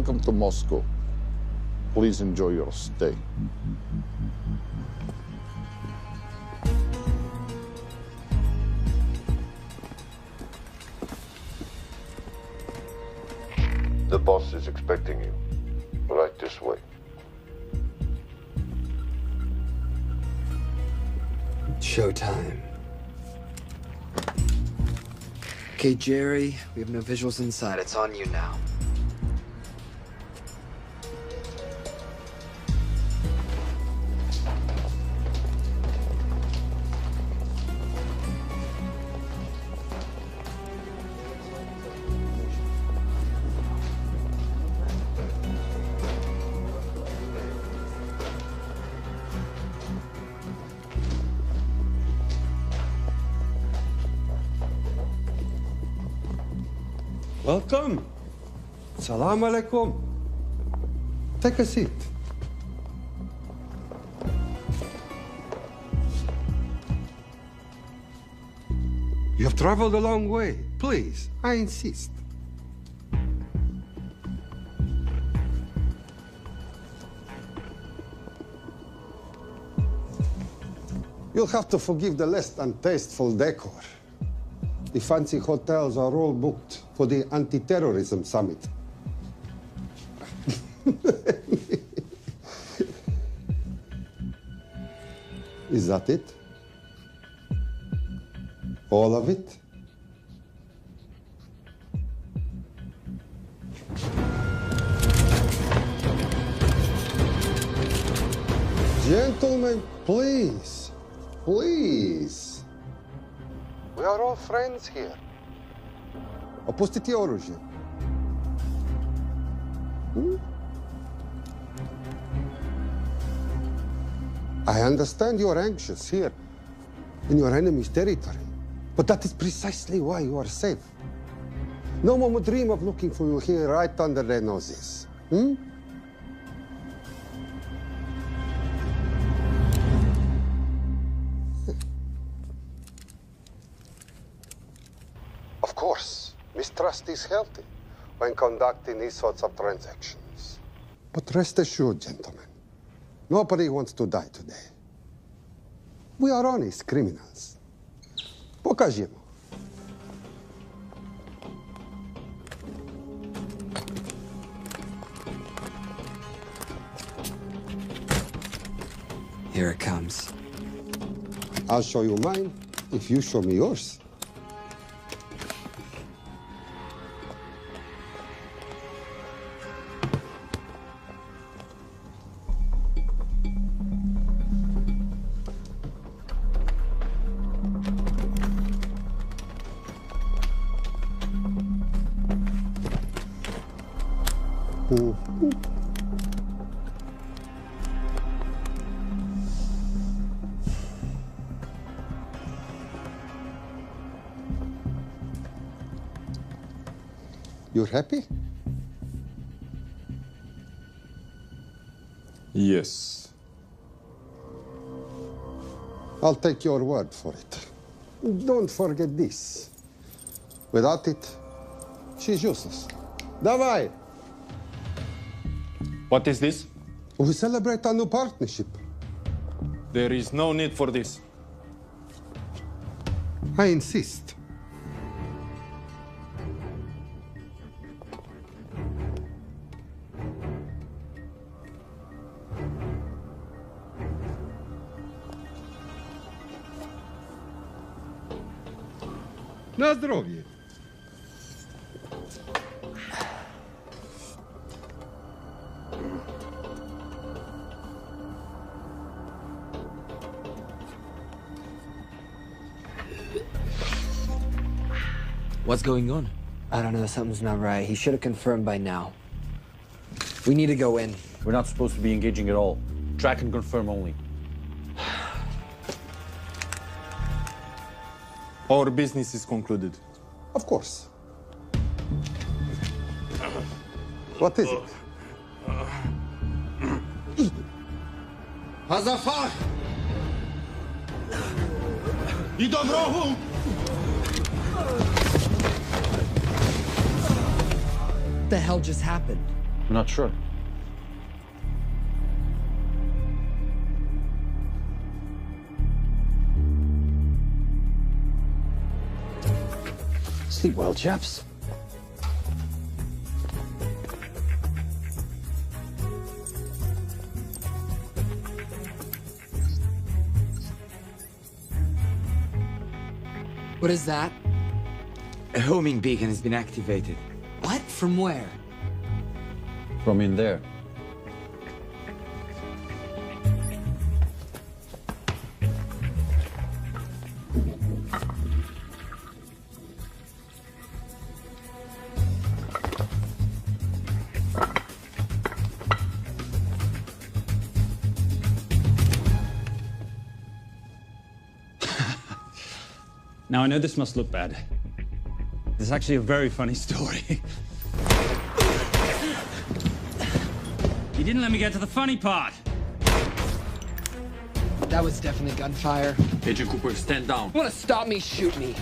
Welcome to Moscow. Please enjoy your stay. The boss is expecting you. Right this way. Showtime. Okay, Jerry, we have no visuals inside. It's on you now. Welcome. Salam alaikum. Take a seat. You have traveled a long way. Please, I insist. You'll have to forgive the less than tasteful decor. The fancy hotels are all booked for the anti-terrorism summit. Is that it? All of it? Gentlemen, please, please. We are all friends here. Opustite oružje. I understand you're anxious here in your enemy's territory, but that is precisely why you are safe. No one would dream of looking for you here right under their noses. Of course, mistrust is healthy when conducting these sorts of transactions. But rest assured, gentlemen, nobody wants to die today. We are honest criminals. Pokażemy. Here it comes. I'll show you mine if you show me yours. You're happy? Yes. I'll take your word for it. Don't forget this. Without it, she's useless. Давай! What is this? We celebrate our new partnership. There is no need for this. I insist. Na zdrowie. What's going on? I don't know. Something's not right. He should have confirmed by now. We need to go in. We're not supposed to be engaging at all. Track and confirm only. Our business is concluded. Of course. What is it? Hazafar! I do wrogu! What the hell just happened? I'm not sure. Sleep well, chaps. What is that? A homing beacon has been activated. What? From where? From in there. Now, I know this must look bad. This is actually a very funny story. You didn't let me get to the funny part. That was definitely gunfire. Agent Cooper, stand down. You wanna stop me, shoot me.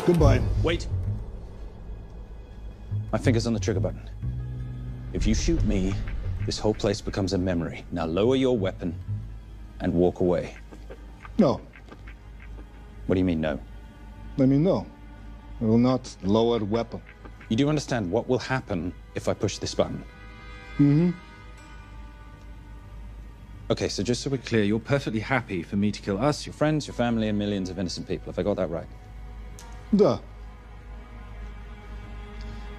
Goodbye. Wait. My finger's on the trigger button. If you shoot me, this whole place becomes a memory. Now lower your weapon and walk away. No. What do you mean, no? I mean, no. I will not lower weapon. You do understand what will happen if I push this button? Mm-hmm. Okay, so just so we're clear, you're perfectly happy for me to kill us, your friends, your family, and millions of innocent people. Have I got that right? Duh.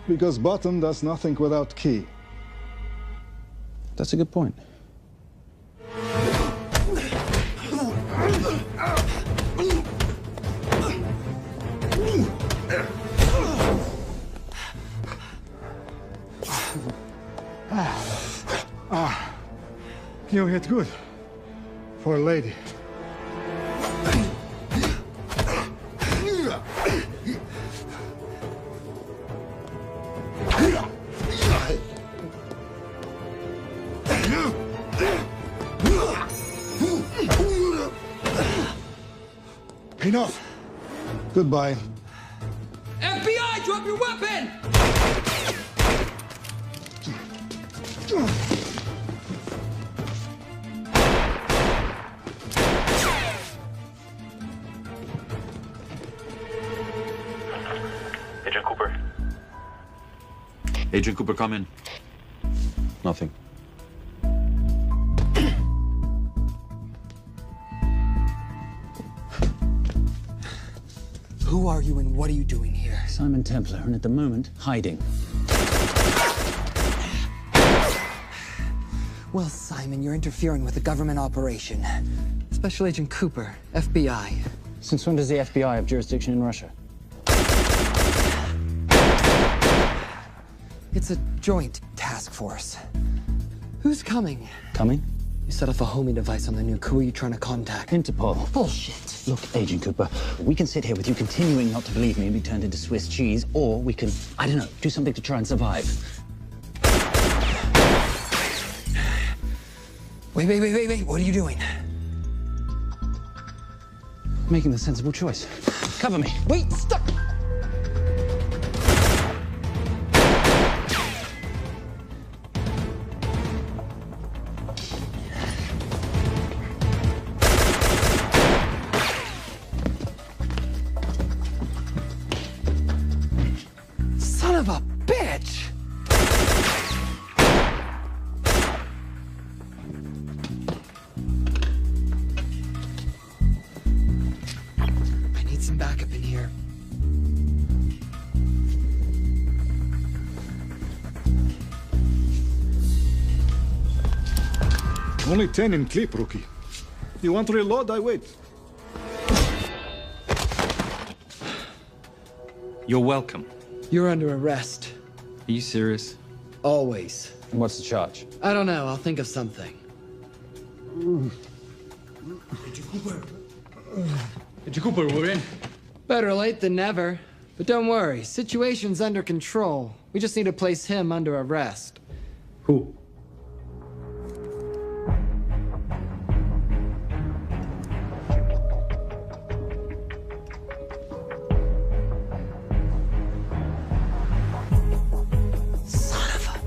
Because button does nothing without key. That's a good point. You hit good. For a lady. Enough. Goodbye. FBI, drop your weapon! Agent Cooper. Agent Cooper, come in. Nothing. Who are you and what are you doing here? Simon Templar, and at the moment, hiding. Well, Simon, you're interfering with a government operation. Special Agent Cooper, FBI. Since when does the FBI have jurisdiction in Russia? It's a joint task force. Who's coming? Coming? You set off a homing device on the nuke. Who are you trying to contact? Interpol. Bullshit. Look, Agent Cooper, we can sit here with you continuing not to believe me and be turned into Swiss cheese, or we can, I don't know, do something to try and survive. Wait. What are you doing? Making the sensible choice. Cover me. Wait, stop! Son of a bitch! I need some backup in here. Only 10 in clip, rookie. You want to reload? I wait. You're welcome. You're under arrest. Are you serious? Always. And what's the charge? I don't know. I'll think of something. Cooper, we're in. Better late than never. But don't worry. Situation's under control. We just need to place him under arrest. Who? Son of a...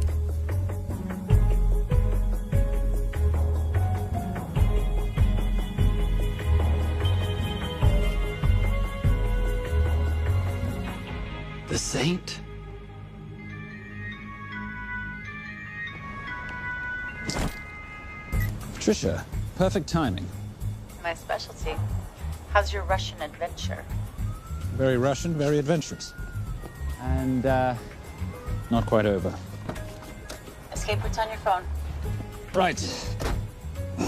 The Saint? Trisha, perfect timing. My specialty. How's your Russian adventure? Very Russian, very adventurous. And, not quite over. Escape routes on your phone. Right.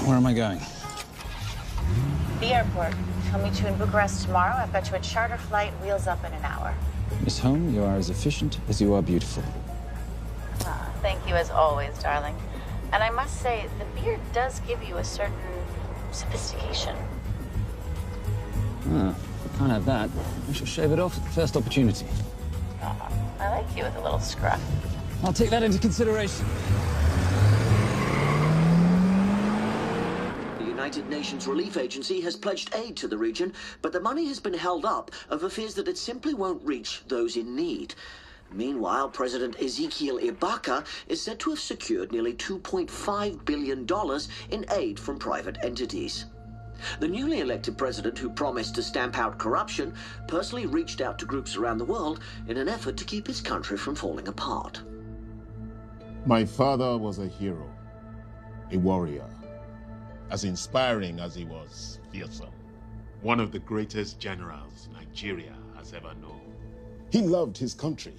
Where am I going? The airport. I'll meet you in Bucharest tomorrow. I've got you a charter flight, wheels up in an hour. Miss Holm, you are as efficient as you are beautiful. Ah, thank you as always, darling. And I must say, the beard does give you a certain sophistication. Ah, can't have that. I shall shave it off at the first opportunity. Ah, I like you with a little scruff. I'll take that into consideration. The United Nations Relief Agency has pledged aid to the region, but the money has been held up over fears that it simply won't reach those in need. Meanwhile, President Ezekiel Ibaka is said to have secured nearly $2.5 billion in aid from private entities. The newly elected president, who promised to stamp out corruption, personally reached out to groups around the world in an effort to keep his country from falling apart. My father was a hero, a warrior, as inspiring as he was fearsome. One of the greatest generals Nigeria has ever known. He loved his country.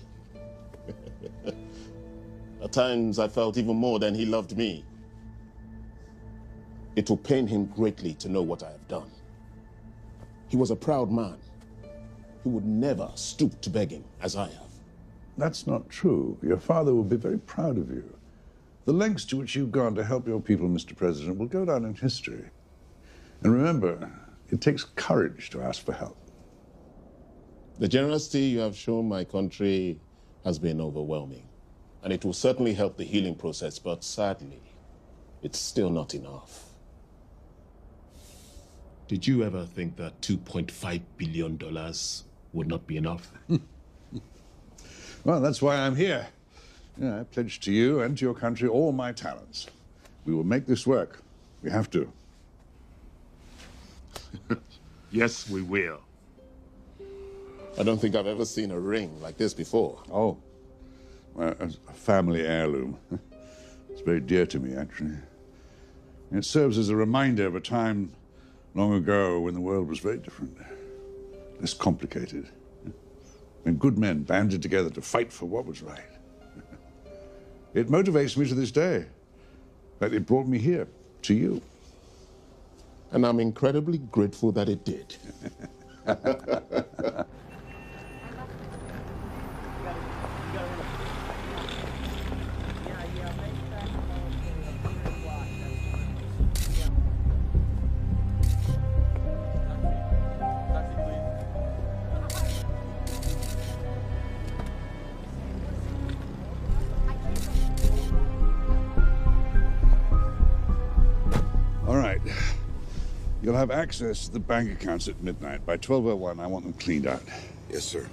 At times, I felt even more than he loved me. It will pain him greatly to know what I have done. He was a proud man. He would never stoop to begging, as I have. That's not true. Your father will be very proud of you. The lengths to which you've gone to help your people, Mr. President, will go down in history. And remember, it takes courage to ask for help. The generosity you have shown my country has been overwhelming, and it will certainly help the healing process, but sadly, it's still not enough. Did you ever think that $2.5 billion would not be enough? Well, that's why I'm here. I pledge to you and to your country all my talents. We will make this work. We have to. Yes, we will. I don't think I've ever seen a ring like this before. Oh, well, it's a family heirloom. It's very dear to me, actually. It serves as a reminder of a time long ago when the world was very different, less complicated, when good men banded together to fight for what was right. It motivates me to this day, but it brought me here, to you. And I'm incredibly grateful that it did. All right. You'll have access to the bank accounts at midnight. By 12:01, I want them cleaned out. Yes, sir.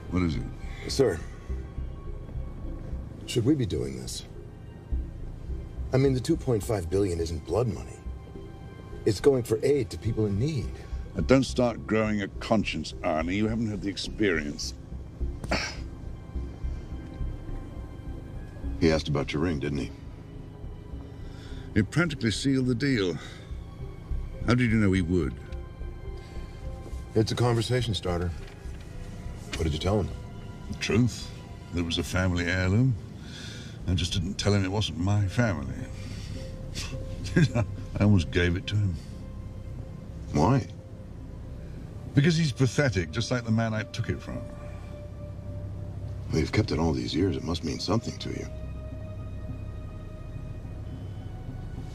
What is it? Sir, should we be doing this? I mean, the $2.5 billion isn't blood money. It's going for aid to people in need. Don't start growing a conscience, Arnie. You haven't had the experience. He asked about your ring, didn't he? It practically sealed the deal. How did you know he would? It's a conversation starter. What did you tell him? The truth. That it was a family heirloom. I just didn't tell him it wasn't my family. I almost gave it to him. Why? Because he's pathetic, just like the man I took it from. Well, you've kept it all these years. It must mean something to you.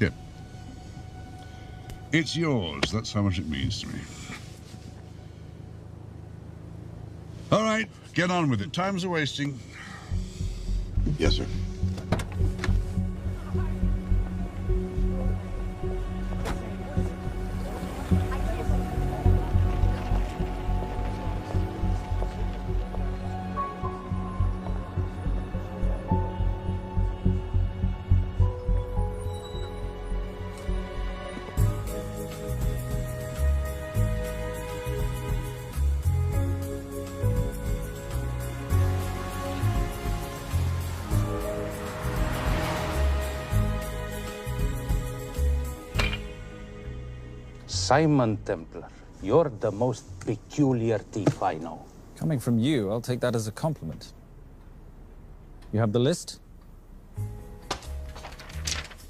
Yeah. It's yours. That's how much it means to me. All right, get on with it. Time's a-wasting. Yes, sir. Simon Templar, you're the most peculiar thief I know. Coming from you, I'll take that as a compliment. You have the list?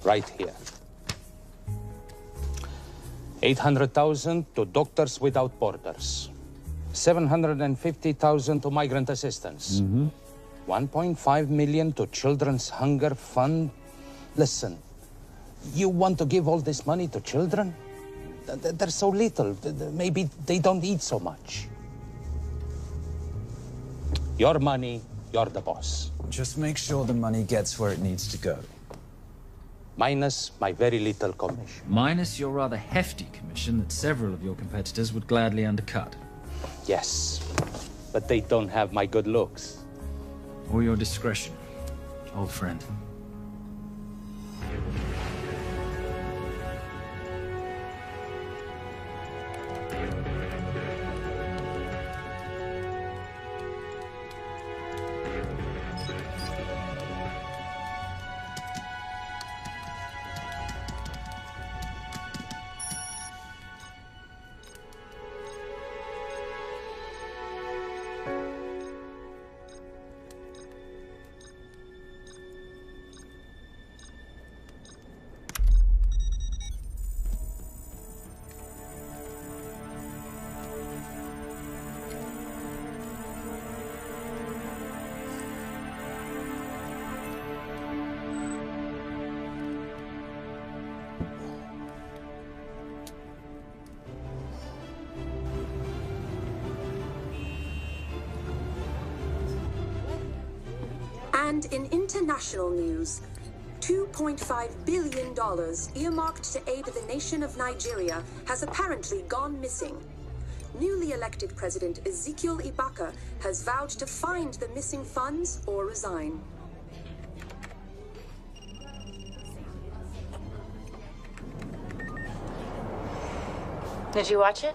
Right here. 800,000 to Doctors Without Borders. 750,000 to migrant assistance. 1.5 million to Children's Hunger Fund. Listen, you want to give all this money to children? They're so little. Maybe they don't eat so much. Your money, you're the boss. Just make sure the money gets where it needs to go. Minus my very little commission. Minus your rather hefty commission that several of your competitors would gladly undercut. Yes, but they don't have my good looks. Or your discretion, old friend. And in international news, $2.5 billion earmarked to aid the nation of Nigeria has apparently gone missing. Newly elected President Ezekiel Ibaka has vowed to find the missing funds or resign. Did you watch it?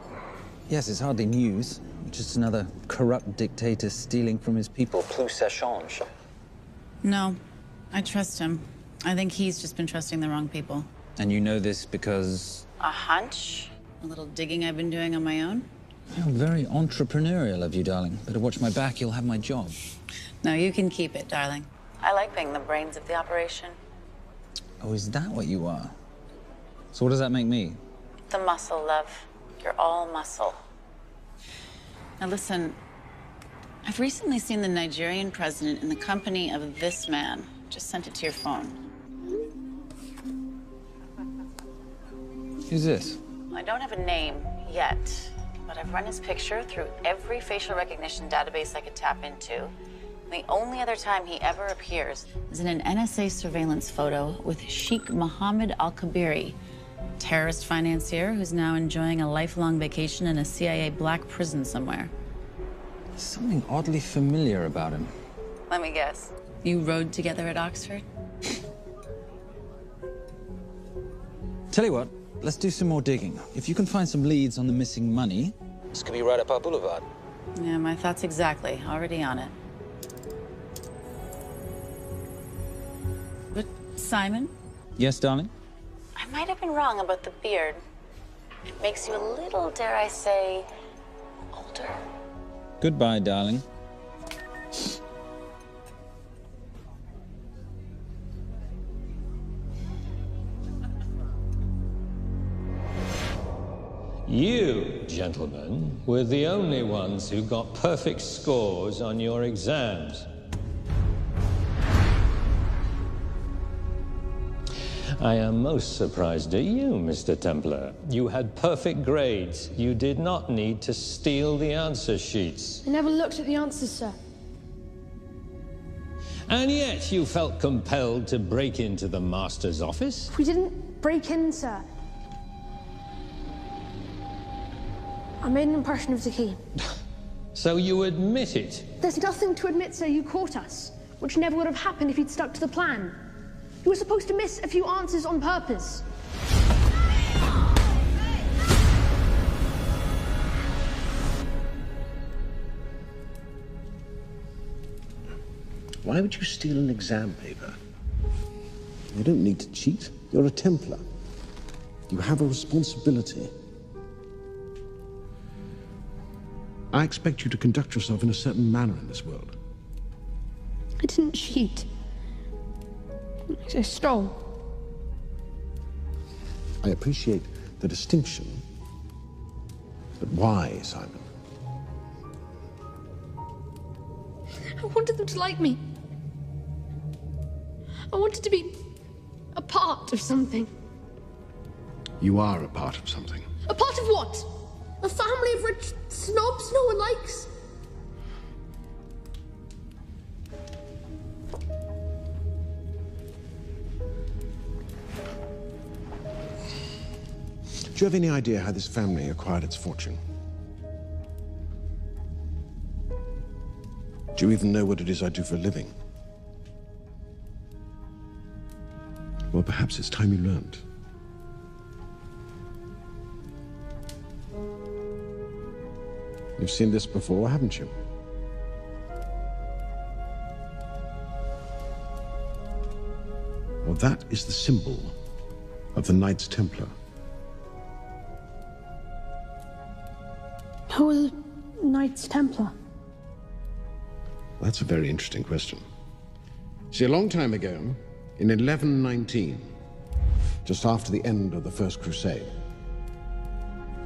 Yes, it's hardly news. Just another corrupt dictator stealing from his people. Plus ça change. No, I trust him. I think he's just been trusting the wrong people. And you know this because... A hunch? A little digging I've been doing on my own? You're very entrepreneurial of you, darling. Better watch my back, you'll have my job. No, you can keep it, darling. I like being the brains of the operation. Oh, is that what you are? So what does that make me? The muscle, love. You're all muscle. Now listen, I've recently seen the Nigerian president in the company of this man. Just sent it to your phone. Who's this? I don't have a name yet, but I've run his picture through every facial recognition database I could tap into. And the only other time he ever appears is in an NSA surveillance photo with Sheikh Mohammed Al-Kabiri, terrorist financier who's now enjoying a lifelong vacation in a CIA black prison somewhere. There's something oddly familiar about him. Let me guess. You rode together at Oxford? Tell you what, let's do some more digging. If you can find some leads on the missing money, this could be right up our boulevard. Yeah, my thoughts exactly. Already on it. Simon? Yes, darling? I might have been wrong about the beard. It makes you a little, dare I say, older. Goodbye, darling. You, gentlemen, were the only ones who got perfect scores on your exams. I am most surprised at you, Mr. Templar. You had perfect grades. You did not need to steal the answer sheets. I never looked at the answers, sir. And yet you felt compelled to break into the master's office? We didn't break in, sir. I made an impression of the key. So you admit it? There's nothing to admit, sir. You caught us, which never would have happened if you'd stuck to the plan. You were supposed to miss a few answers on purpose. Why would you steal an exam paper? You don't need to cheat. You're a Templar. You have a responsibility. I expect you to conduct yourself in a certain manner in this world. I didn't cheat. I stole. I appreciate the distinction. But why, Simon? I wanted them to like me. I wanted to be a part of something. You are a part of something. A part of what? A family of rich snobs no one likes? Do you have any idea how this family acquired its fortune? Do you even know what it is I do for a living? Well, perhaps it's time you learned. You've seen this before, haven't you? Well, that is the symbol of the Knights Templar. Who are the Knights Templar? That's a very interesting question. See, a long time ago, in 1119, just after the end of the First Crusade,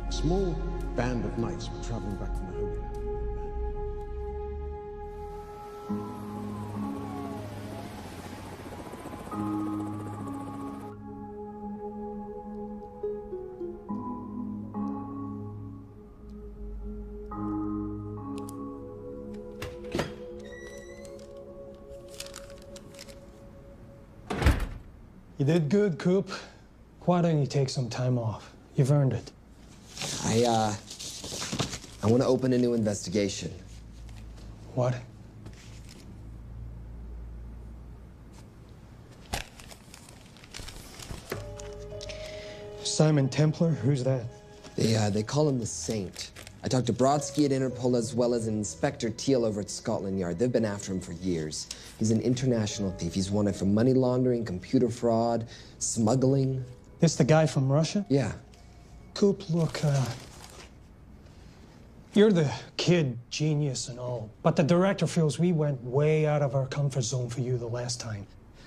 a small band of knights were traveling back from the Holy Land. You did good, Coop. Why don't you take some time off? You've earned it. I want to open a new investigation. What? Simon Templar? Who's that? They call him the Saint. I talked to Brodsky at Interpol as well as Inspector Teal over at Scotland Yard. They've been after him for years. He's an international thief. He's wanted for money laundering, computer fraud, smuggling. This the guy from Russia? Yeah. Coop, look, you're the kid genius and all, but the director feels we went way out of our comfort zone for you the last time.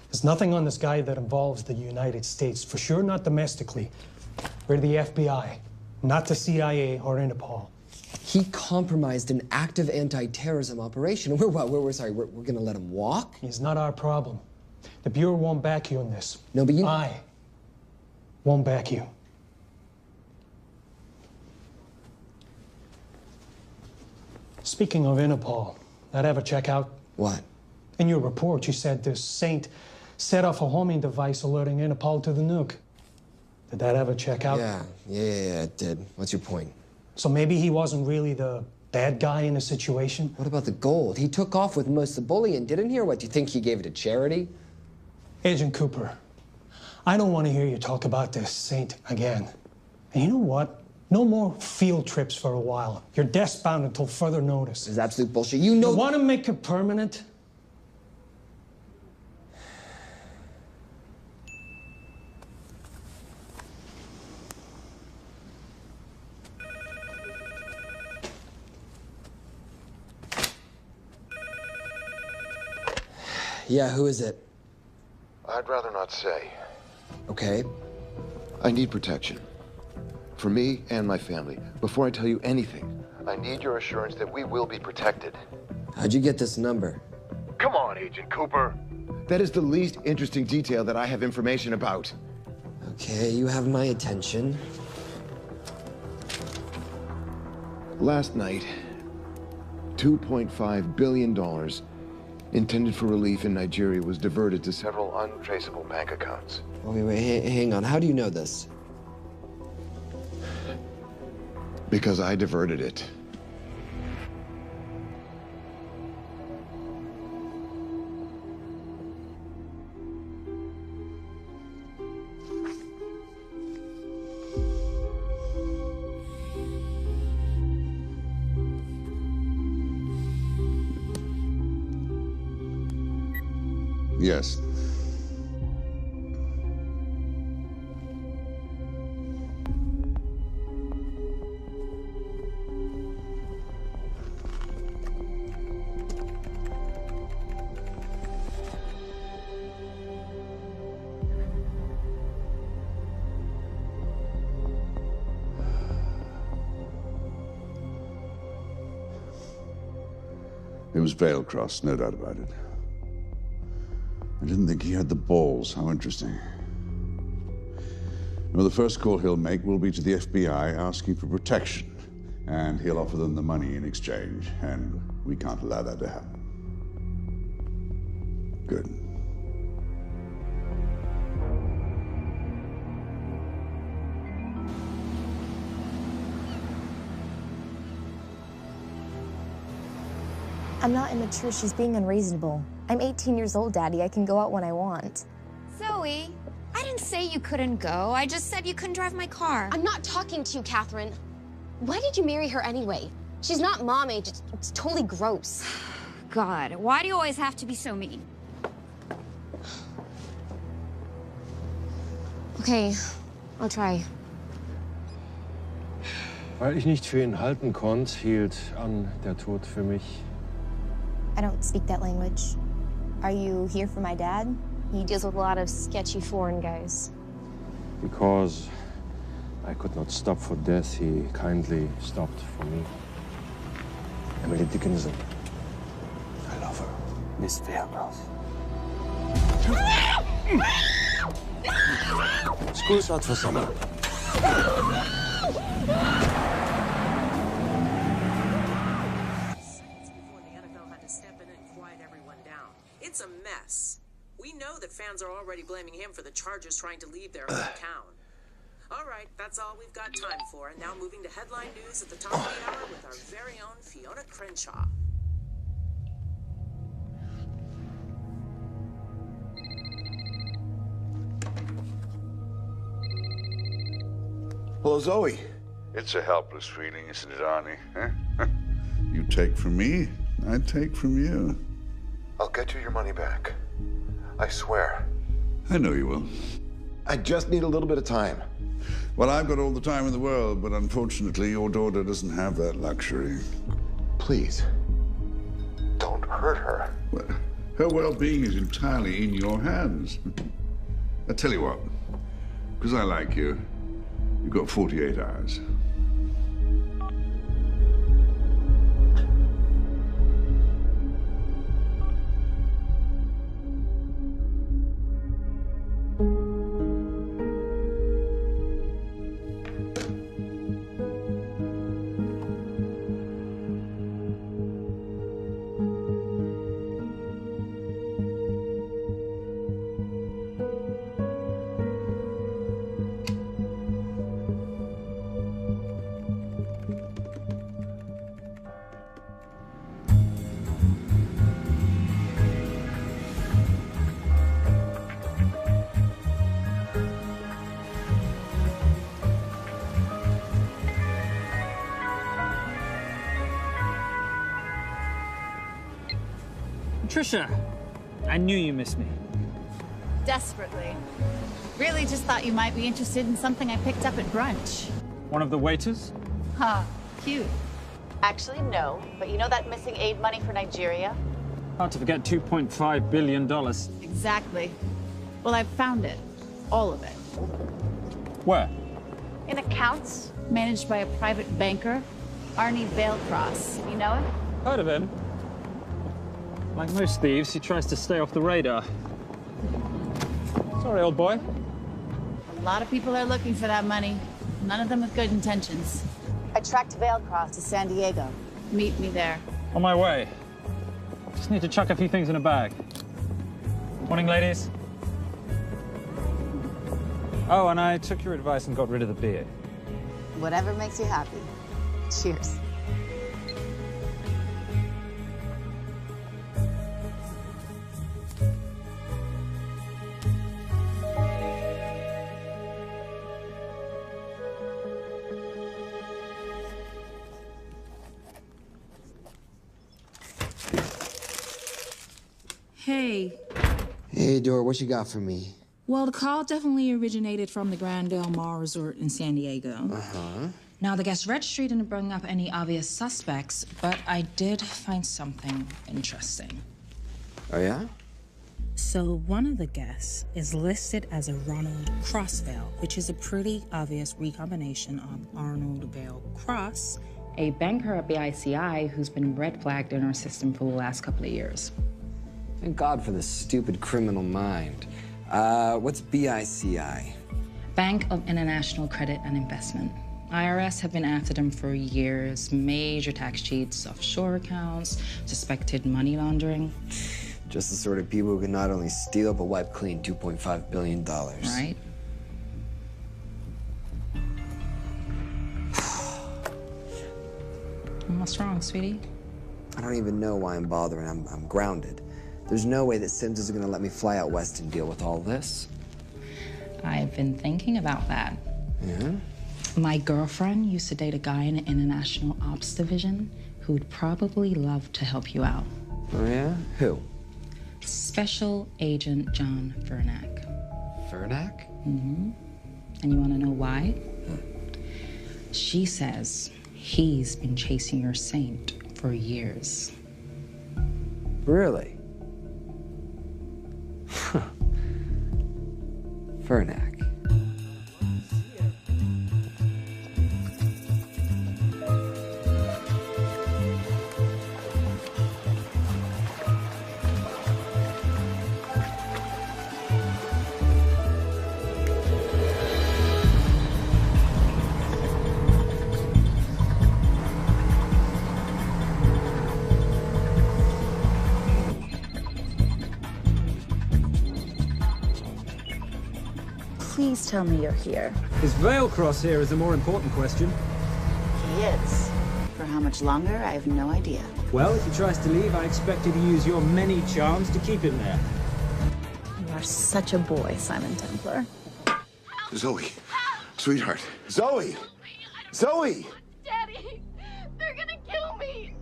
There's nothing on this guy that involves the United States, for sure not domestically. We're the FBI, not the CIA or Interpol. He compromised an active anti-terrorism operation. We're gonna let him walk? He's not our problem. The Bureau won't back you on this. No, but you... I won't back you. Speaking of Interpol, that ever check out? What? In your report, you said this Saint set off a homing device alerting Interpol to the nuke. Did that ever check out? Yeah, it did. What's your point? So maybe he wasn't really the bad guy in the situation? What about the gold? He took off with most of the bullion, didn't he? Or what, do you think he gave it to charity? Agent Cooper, I don't want to hear you talk about this Saint again. And you know what? No more field trips for a while. You're desk-bound until further notice. It's absolute bullshit. You know... You want to make it permanent? Yeah, who is it? I'd rather not say. Okay. I need protection. For me and my family. Before I tell you anything, I need your assurance that we will be protected. How'd you get this number? Come on, Agent Cooper. That is the least interesting detail that I have information about. Okay, you have my attention. Last night, $2.5 billion intended for relief in Nigeria was diverted to several untraceable bank accounts. Wait, hang on. How do you know this? Because I diverted it. Yes. It was Veilcross, no doubt about it. I didn't think he had the balls. How interesting. Well, the first call he'll make will be to the FBI asking for protection. And he'll offer them the money in exchange. And we can't allow that to happen. Good. I'm not immature. She's being unreasonable. I'm 18 years old, Daddy. I can go out when I want. Zoe, I didn't say you couldn't go. I just said you couldn't drive my car. I'm not talking to you, Catherine. Why did you marry her anyway? She's not mom age. It's totally gross. God, why do you always have to be so mean? Okay, I'll try. Weil ich nicht für ihn halten konnte, hielt an der Tod für mich. I don't speak that language. Are you here for my dad? He deals with a lot of sketchy foreign guys. Because I could not stop for death, he kindly stopped for me. Emily Dickinson. I love her. Miss Veilcross. School's out for summer. It's a mess. We know that fans are already blaming him for the Chargers trying to leave their hometown. All right, that's all we've got time for. And now moving to headline news at the top of the hour with our very own Fiona Crenshaw. Hello, Zoe. It's a helpless feeling, isn't it, Arnie? Huh? You take from me, I take from you. I'll get you your money back. I swear. I know you will. I just need a little bit of time. Well, I've got all the time in the world, but unfortunately, your daughter doesn't have that luxury. Please, don't hurt her. Well, her well-being is entirely in your hands. I tell you what, because I like you, you've got 48 hours. Trisha, I knew you missed me. Desperately. Really just thought you might be interested in something I picked up at brunch. One of the waiters? Huh, cute. Actually, no. But you know that missing aid money for Nigeria? Hard to forget $2.5 billion. Exactly. Well, I've found it. All of it. Where? In accounts managed by a private banker, Arnie Vailcross. You know him? Heard of him. Like most thieves, he tries to stay off the radar. Sorry, old boy. A lot of people are looking for that money. None of them with good intentions. I tracked Vailcross to San Diego. Meet me there. On my way. Just need to chuck a few things in a bag. Morning, ladies. Oh, and I took your advice and got rid of the beer. Whatever makes you happy. Cheers. Hey. Hey, Dora, what you got for me? Well, the call definitely originated from the Grand Del Mar Resort in San Diego. Uh-huh. Now, the guest registry didn't bring up any obvious suspects, but I did find something interesting. Oh, yeah? So one of the guests is listed as a Ronald Crossvale, which is a pretty obvious recombination of Arnold Vale Cross, a banker at BICI who's been red flagged in our system for the last couple of years. Thank God for this stupid criminal mind. What's BICI? Bank of International Credit and Investment. IRS have been after them for years. Major tax cheats, offshore accounts, suspected money laundering. Just the sort of people who can not only steal but wipe clean $2.5 billion. Right? What's wrong, sweetie? I don't even know why I'm bothering. I'm grounded. There's no way that Sims is gonna let me fly out west and deal with all this. I've been thinking about that. Yeah? My girlfriend used to date a guy in the International Ops Division who'd probably love to help you out. Oh, yeah? Who? Special Agent John Vernack. Vernack? Mm-hmm. And you want to know why? She says he's been chasing your saint for years. Really? Vernack. Please tell me you're here. Is Vailcross here is the more important question. He is. For how much longer, I have no idea. Well, if he tries to leave, I expect you to use your many charms to keep him there. You are such a boy, Simon Templar. Zoe. Sweetheart. Zoe! Zoe! Daddy! They're gonna kill me!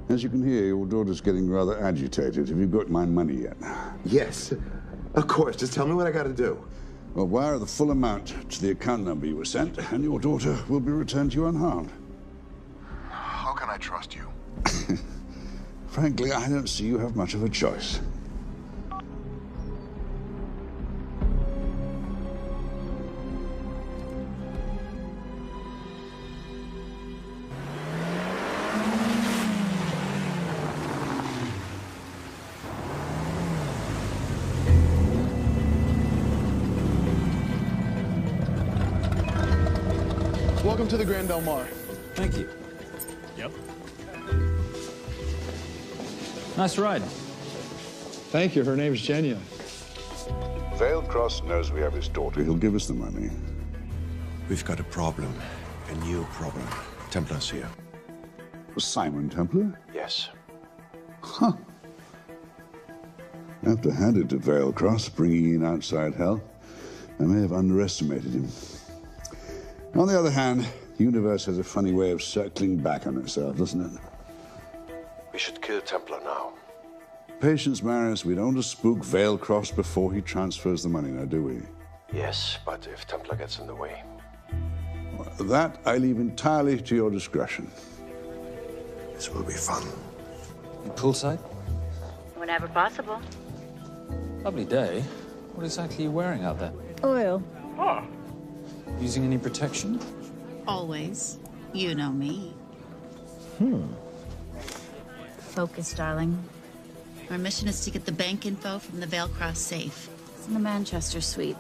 As you can hear, your daughter's getting rather agitated. Have you got my money yet? Yes. Of course. Just tell me what I gotta do. Well, wire the full amount to the account number you were sent, and your daughter will be returned to you unharmed. How can I trust you? Frankly, I don't see you have much of a choice. Welcome to the Grand Del Mar. Thank you. Yep. Nice ride. Thank you. Her name's Genya. Vailcross knows we have his daughter. He'll give us the money. We've got a problem. A new problem. Templar's here. Simon Templar? Yes. Huh. I have to hand it to Vailcross, bringing in outside help. I may have underestimated him. On the other hand, the universe has a funny way of circling back on itself, doesn't it? We should kill Templar now. Patience, Marius. We don't want to spook Vailcross before he transfers the money, now, do we? Yes, but if Templar gets in the way. That I leave entirely to your discretion. This will be fun. Poolside? Whenever possible. Lovely day. What exactly are you wearing out there? Oil. Using any protection? Always. You know me. Focus, darling. Our mission is to get the bank info from the Vale Cross safe. It's in the Manchester suite.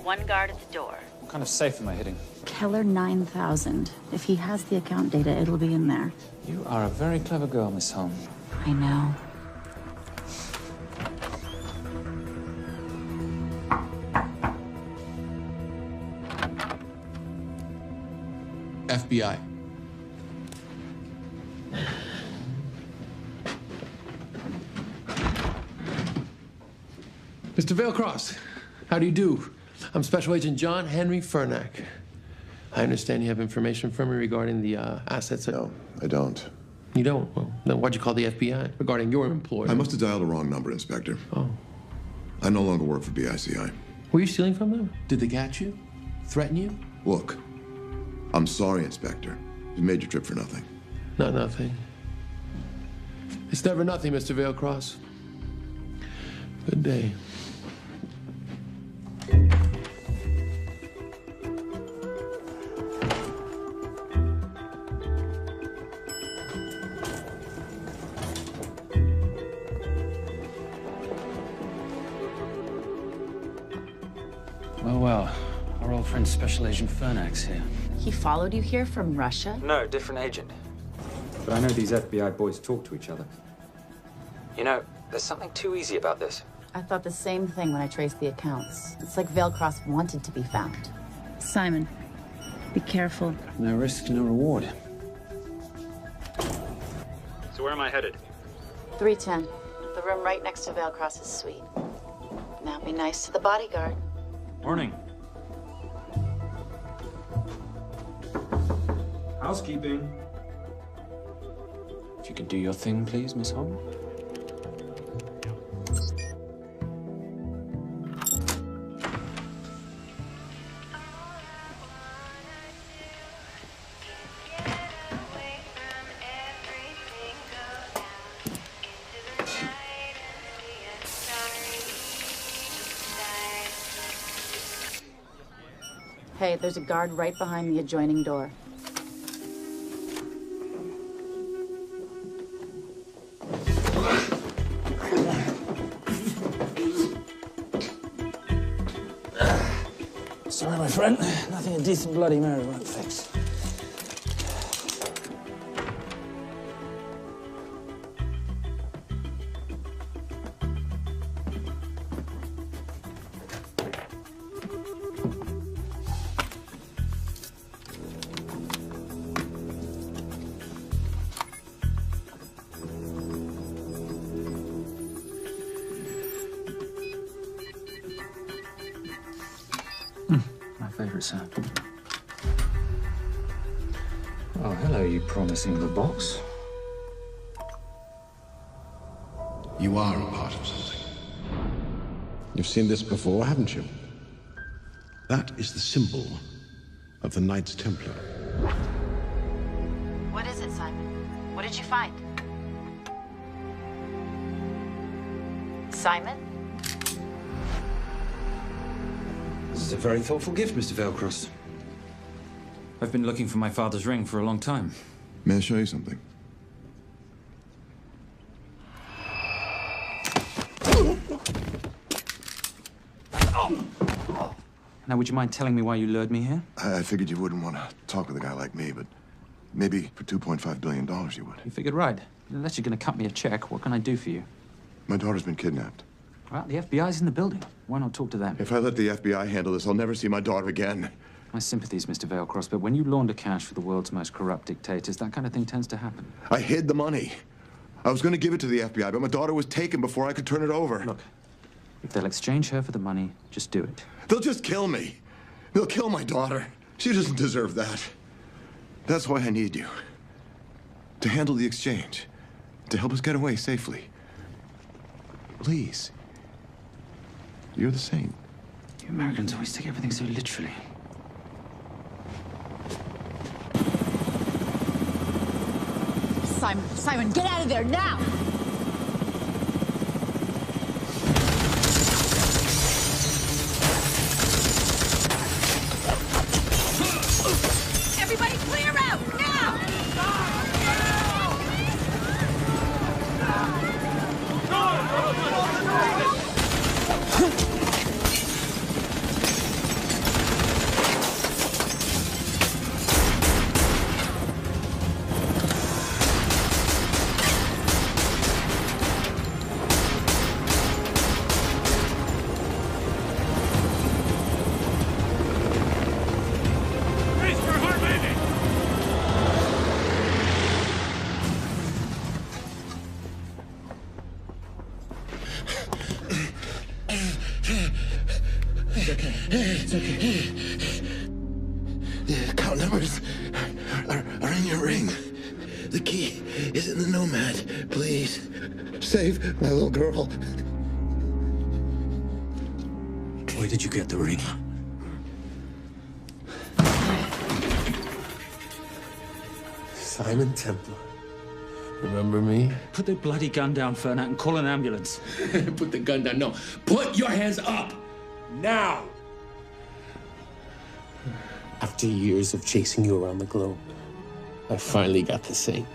One guard at the door. What kind of safe am I hitting? Keller 9000. If he has the account data, it'll be in there. You are a very clever girl, Miss Holm. I know. FBI. Mr. Valecross, how do you do? I'm Special Agent John Henry Furnack. I understand you have information from me regarding the assets. No, I don't. You don't? Well, then why'd you call the FBI regarding your employer? I must have dialed the wrong number, Inspector. Oh. I no longer work for BICI. Were you stealing from them? Did they catch you? Threaten you? Look, I'm sorry, Inspector. You made your trip for nothing. Not nothing. It's never nothing, Mr. Valecross. Good day. Well, our old friend Special Agent Furnack's here. He followed you here from Russia? No, different agent. But I know these FBI boys talk to each other. You know, there's something too easy about this. I thought the same thing when I traced the accounts. It's like Valecross wanted to be found. Simon, be careful. No risk, no reward. So where am I headed? 310. The room right next to Valecross's suite. Now be nice to the bodyguard. Morning. Housekeeping. If you could do your thing, please, Miss Holm. Hey, there's a guard right behind the adjoining door. Sorry, my friend. Nothing a decent Bloody Mary won't fix. Favorite sound. Oh, hello, you promising the box. You are a part of something. You've seen this before, haven't you? That is the symbol of the Knights Templar. What is it, Simon? What did you find? Simon? This is a very thoughtful gift, Mr. Valecross. I've been looking for my father's ring for a long time. May I show you something? Now, would you mind telling me why you lured me here? I figured you wouldn't want to talk with a guy like me, but maybe for $2.5 billion you would. You figured right. Unless you're going to cut me a check, what can I do for you? My daughter's been kidnapped. Well, the FBI's in the building. Why not talk to them? If I let the FBI handle this, I'll never see my daughter again. My sympathies, Mr. Valecross, but when you launder cash for the world's most corrupt dictators, that kind of thing tends to happen. I hid the money. I was going to give it to the FBI, but my daughter was taken before I could turn it over. Look, if they'll exchange her for the money, just do it. They'll just kill me. They'll kill my daughter. She doesn't deserve that. That's why I need you. To handle the exchange. To help us get away safely. Please. You're the saint. You Americans always take everything so literally. Simon. Simon, get out of there now! Everybody clear out, now! It's okay. The account numbers are in your ring. The key is in the Nomad. Please, save my little girl. Where did you get the ring? Simon Templar. Remember me? Put the bloody gun down, Fernak, and call an ambulance. Put the gun down. No. Put your hands up. Now. After years of chasing you around the globe, I finally got the same.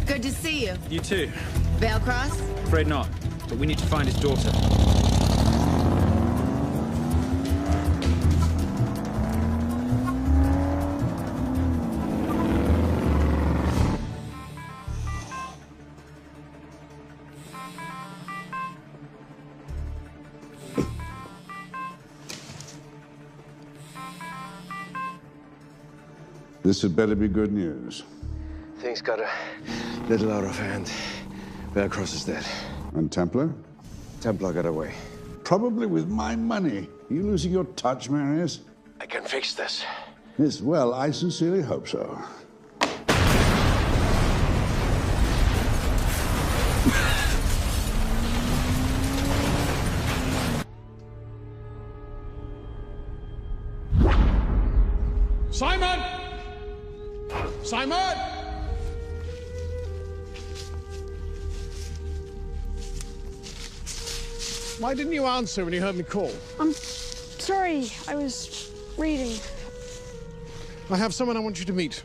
Good to see you. You too. Veil Cross? Afraid not, but we need to find his daughter. This had better be good news. Things got a little out of hand. Veil Cross is dead. And Templar? Templar got away. Probably with my money. Are you losing your touch, Marius? I can fix this. Yes, well, I sincerely hope so. Simon! Simon! Why didn't you answer when you heard me call? I'm sorry, I was reading. I have someone I want you to meet.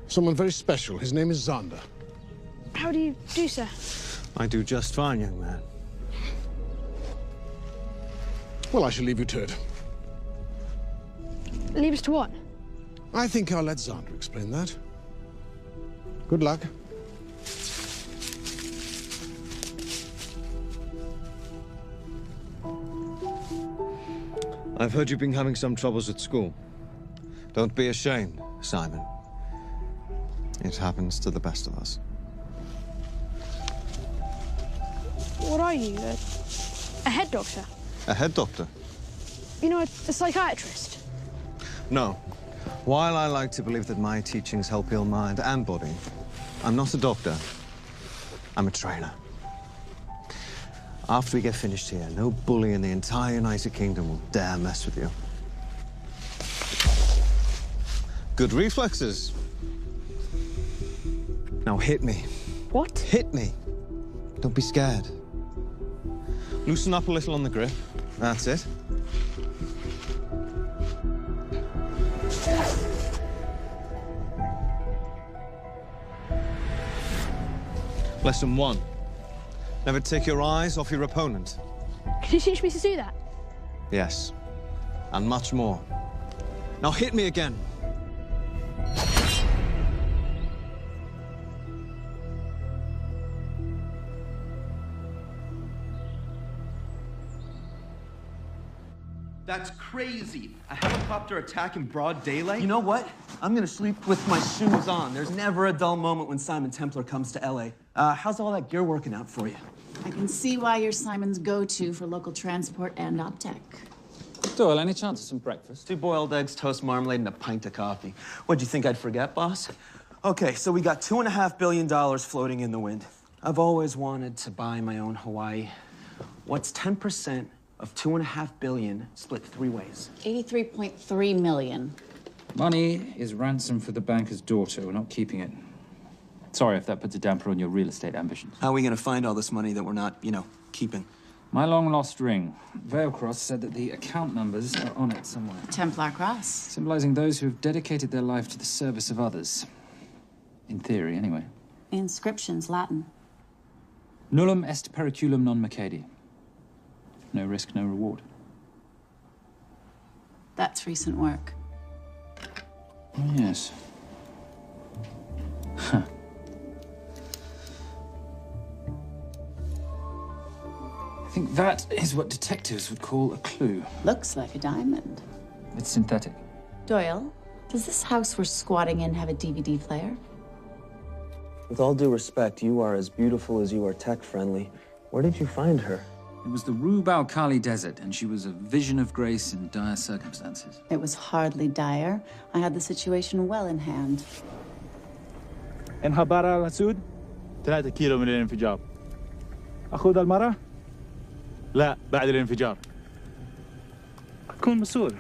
Someone very special. His name is Zander. How do you do, sir? I do just fine, young man. Well, I shall leave you to it. Leave us to what? I think I'll let Zander explain that. Good luck. I've heard you've been having some troubles at school. Don't be ashamed, Simon. It happens to the best of us. What are you, a head doctor? A head doctor? You know, a psychiatrist? No. While I like to believe that my teachings help heal mind and body, I'm not a doctor. I'm a trainer. After we get finished here, no bully in the entire United Kingdom will dare mess with you. Good reflexes. Now hit me. What? Hit me. Don't be scared. Loosen up a little on the grip. That's it. Lesson 1. Never take your eyes off your opponent. Can you teach me to do that? Yes. And much more. Now hit me again. That's crazy. A helicopter attack in broad daylight? You know what? I'm gonna sleep with my shoes on. There's never a dull moment when Simon Templar comes to LA. How's all that gear working out for you? I can see why you're Simon's go-to for local transport and OpTech. Doyle, any chance of some breakfast? 2 boiled eggs, toast, marmalade, and a pint of coffee. What'd you think I'd forget, boss? Okay, so we got $2.5 billion floating in the wind. I've always wanted to buy my own Hawaii. What's 10% of $2.5 billion split 3 ways? 83.3 million. Money is ransom for the banker's daughter. We're not keeping it. Sorry if that puts a damper on your real estate ambitions. How are we gonna find all this money that we're not, keeping? My long-lost ring. Veilcross said that the account numbers are on it somewhere. Templar Cross. Symbolizing those who have dedicated their life to the service of others. In theory, anyway. The inscription's Latin. Nullum est periculum non mercedi. No risk, no reward. That's recent work. Oh, yes. Huh. I think that is what detectives would call a clue. Looks like a diamond. It's synthetic. Doyle, does this house we're squatting in have a DVD player? With all due respect, you are as beautiful as you are tech-friendly. Where did you find her? It was the Rub al-Khali Desert, and she was a vision of grace in dire circumstances. It was hardly dire. I had the situation well in hand. انهبر على السود 3 كيلو من الانفجار. أخذ المرة؟ لا بعد الانفجار. كن مسؤول.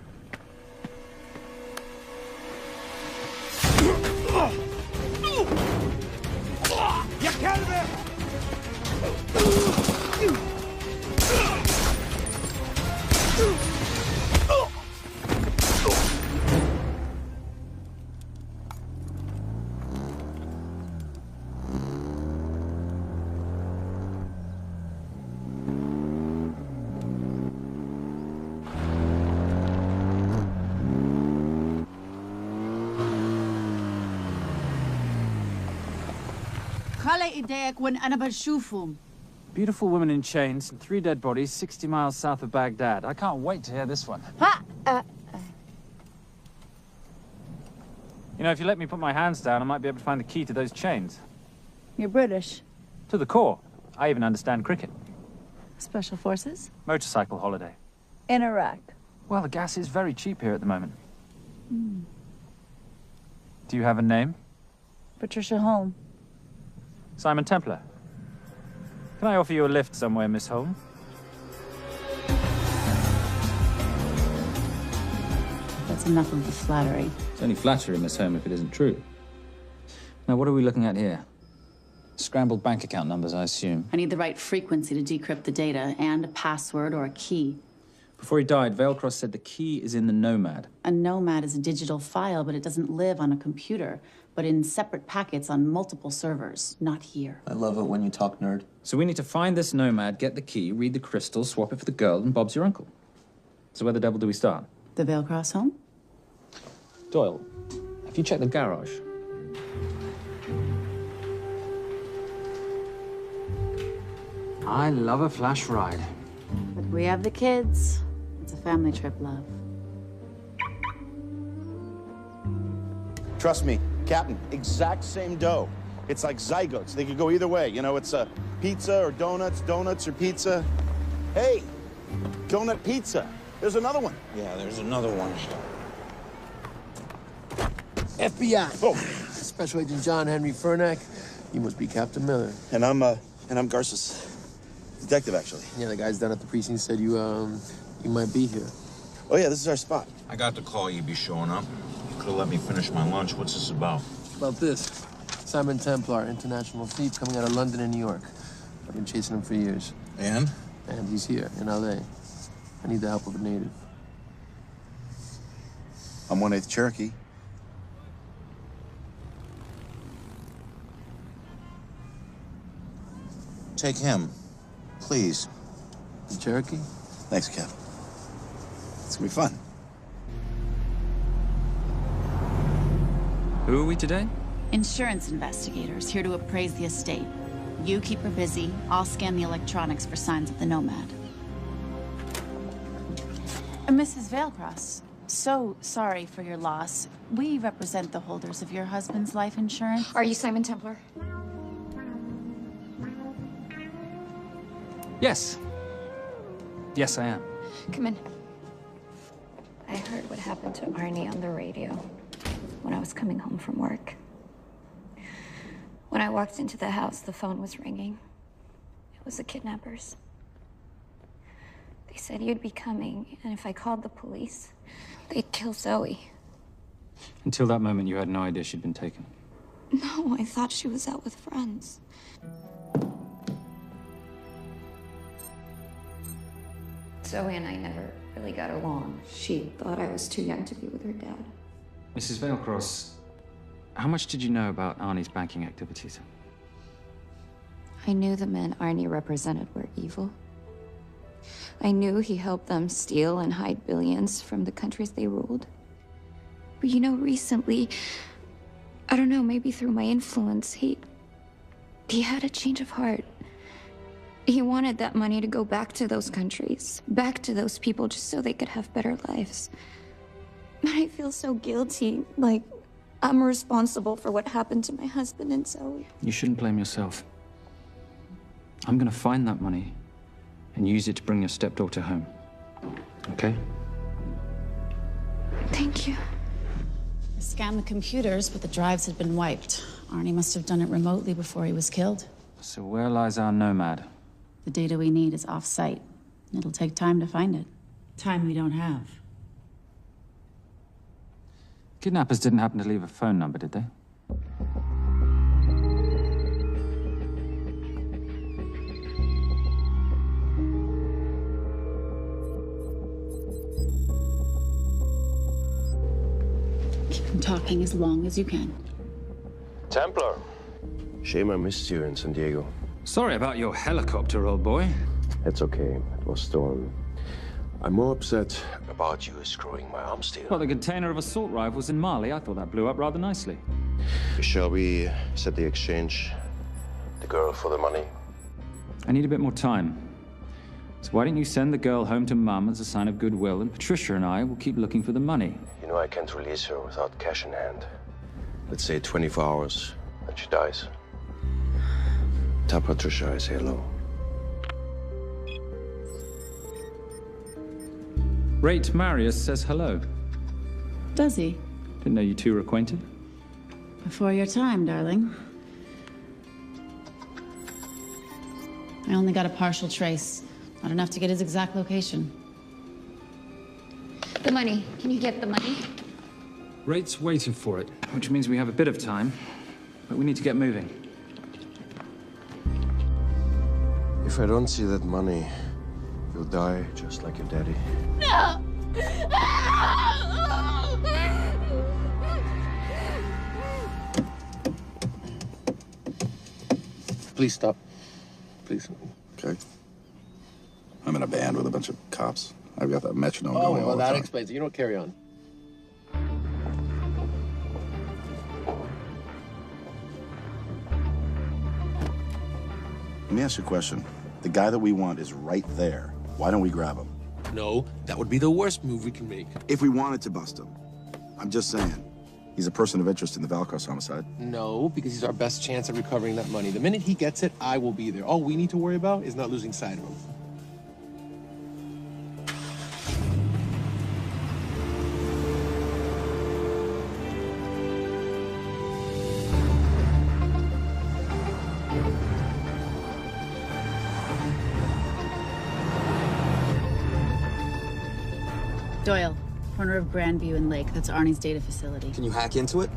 يا كلب! Beautiful woman in chains and 3 dead bodies 60 miles south of Baghdad. I can't wait to hear this one. You know, if you let me put my hands down, I might be able to find the key to those chains. You're British. To the core. I even understand cricket. Special Forces? Motorcycle holiday. In Iraq. Well, the gas is very cheap here at the moment. Do you have a name? Patricia Holm. Simon Templar. Can I offer you a lift somewhere, Miss Holm? That's enough of the flattery. It's only flattery, Miss Holm, if it isn't true. Now, what are we looking at here? Scrambled bank account numbers, I assume. I need the right frequency to decrypt the data and a password or a key. Before he died, Veilcross said the key is in the Nomad. A Nomad is a digital file, but it doesn't live on a computer, but in separate packets on multiple servers, not here. I love it when you talk nerd. So we need to find this Nomad, get the key, read the crystal, swap it for the girl, and Bob's your uncle. So where the devil do we start? The Veilcross home? Doyle, have you checked the garage? I love a flash ride. But we have the kids. It's a family trip, love. Trust me, Captain, exact same dough. It's like zygotes. They could go either way. You know, it's a pizza or donuts, donuts or pizza. Hey, donut pizza. There's another one. Yeah, there's another one. FBI. Oh. Special Agent John Henry Furnack. You must be Captain Miller. And I'm Garces. Detective, actually. Yeah, the guys down at the precinct said you might be here. Oh, yeah, this is our spot. I got the call you'd be showing up. You could have let me finish my lunch. What's this about? About this. Simon Templar, international thief coming out of London and New York. I've been chasing him for years. And? And he's here, in L.A. I need the help of a native. I'm 1/8 Cherokee. Take him, please. The Cherokee? Thanks, Cap. It's gonna be fun. Who are we today? Insurance investigators here to appraise the estate. You keep her busy. I'll scan the electronics for signs of the Nomad. Mrs. Veilcross, so sorry for your loss. We represent the holders of your husband's life insurance. Are you Simon Templar? Yes. Yes, I am. Come in. I heard what happened to Arnie on the radio when I was coming home from work. When I walked into the house, the phone was ringing. It was the kidnappers. They said you'd be coming, and if I called the police, they'd kill Zoe. Until that moment, you had no idea she'd been taken. No, I thought she was out with friends. Zoe and I never really got along. She thought I was too young to be with her dad. Mrs. Vailcross, how much did you know about Arnie's banking activities? I knew the men Arnie represented were evil. I knew he helped them steal and hide billions from the countries they ruled. But you know, recently, I don't know, maybe through my influence, he had a change of heart. He wanted that money to go back to those countries, back to those people, just so they could have better lives. But I feel so guilty, like I'm responsible for what happened to my husband and Zoe. You shouldn't blame yourself. I'm gonna find that money and use it to bring your stepdaughter home. Okay? Thank you. I scanned the computers, but the drives had been wiped. Arnie must have done it remotely before he was killed. So where lies our nomad? The data we need is off-site. It'll take time to find it. Time we don't have. Kidnappers didn't happen to leave a phone number, did they? Keep them talking as long as you can. Templar. Shame I missed you in San Diego. Sorry about your helicopter, old boy. It's okay. It was stolen. I'm more upset about you screwing my arms deal. Well, the container of assault rifles in Mali, I thought that blew up rather nicely. Shall we set the exchange? The girl for the money? I need a bit more time. So why don't you send the girl home to Mum as a sign of goodwill, and Patricia and I will keep looking for the money. You know I can't release her without cash in hand. Let's say 24 hours, then she dies. Tell Patricia I say hello. Rate Marius says hello. Does he? Didn't know you two were acquainted. Before your time, darling. I only got a partial trace. Not enough to get his exact location. The money. Can you get the money? Rate's waiting for it, which means we have a bit of time, but we need to get moving. If I don't see that money, you'll die just like your daddy. No! Please stop. Please. Okay. I'm in a band with a bunch of cops. I've got that metronome going all well, the that time. explains it. You don't carry on. Let me ask you a question. The guy that we want is right there. Why don't we grab him? No, that would be the worst move we can make. If we wanted to bust him. I'm just saying. He's a person of interest in the Valcross homicide. No, because he's our best chance at recovering that money. The minute he gets it, I will be there. All we need to worry about is not losing sight of him. Doyle, corner of Grandview and Lake. That's Arnie's data facility. Can you hack into it?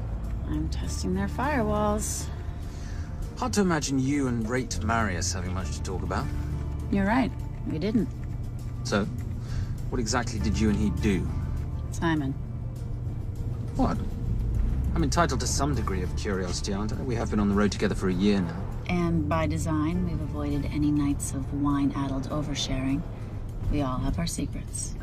I'm testing their firewalls. Hard to imagine you and Rate Marius having much to talk about. You're right. We didn't. So, what exactly did you and he do? Simon. What? I'm entitled to some degree of curiosity, aren't I? We have been on the road together for a year now. And by design, we've avoided any nights of wine-addled oversharing. We all have our secrets.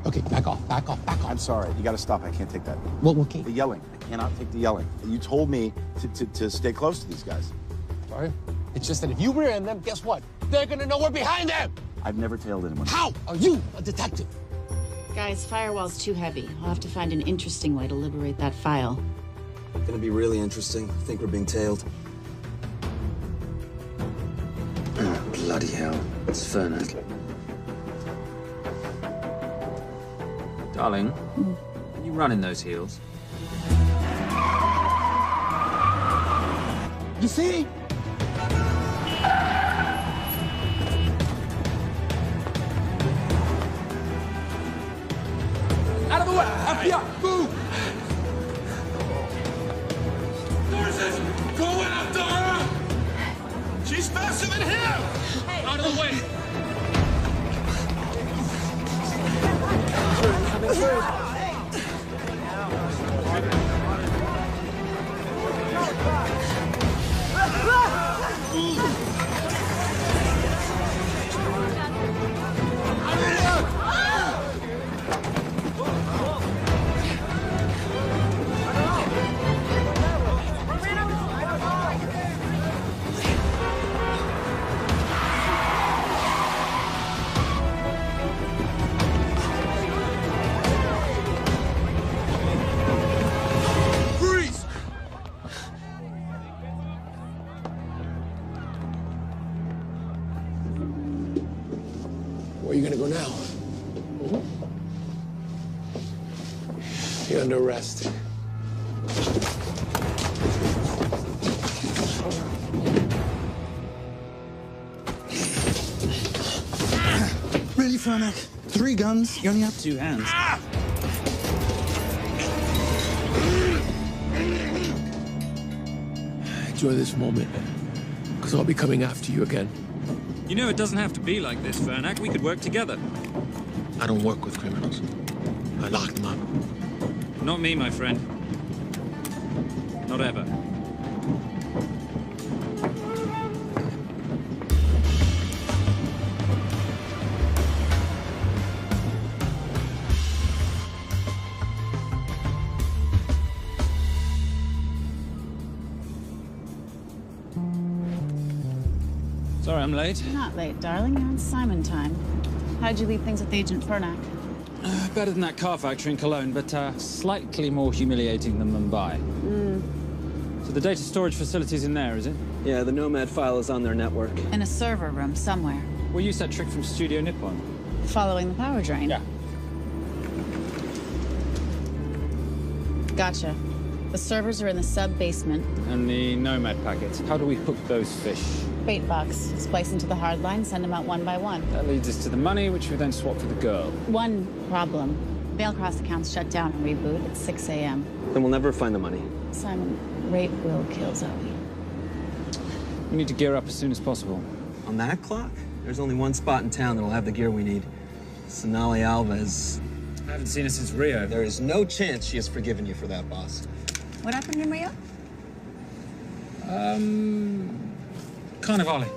Okay, back off, back off, back off. I'm sorry. You gotta stop. I can't take that. What can't? The yelling. I cannot take the yelling. You told me to stay close to these guys. Sorry. It's just that if you rear end them, guess what? They're gonna know we're behind them! I've never tailed anyone. How are you a detective? Guys, firewall's too heavy. I'll have to find an interesting way to liberate that file. Gonna be really interesting. I think we're being tailed. Bloody hell. It's Fernac. Darling, can you run in those heels? You see? Out of the way! FBI! Move! Go after her! She's faster than him! Out of the way! Coming through. Where are you gonna go now? You're under arrest. Really, Fernac? 3 guns? You only have 2 hands. Enjoy this moment, because I'll be coming after you again. You know, it doesn't have to be like this, Fernac. We could work together. I don't work with criminals. I lock them up. Not me, my friend. Not ever. Sorry, I'm late. You're not late, darling. You're on Simon time. How'd you leave things with Agent Fernac? Better than that car factory in Cologne, but slightly more humiliating than Mumbai. So the data storage facility's in there, is it? Yeah, the Nomad file is on their network. In a server room somewhere. We'll use that trick from Studio Nippon. Following the power drain? Yeah. Gotcha. The servers are in the sub-basement. And the Nomad packets. How do we hook those fish? Bait box. Splice into the hard line, send them out one by one. That leads us to the money, which we then swap for the girl. One problem. Bailcross accounts shut down and reboot at 6 a.m. Then we'll never find the money. Simon, rape will kill Zoe. We need to gear up as soon as possible. On that clock? There's only one spot in town that'll have the gear we need. Sonali Alves. I haven't seen her since Rio. There is no chance she has forgiven you for that, boss. What happened in Rio? Carnivale.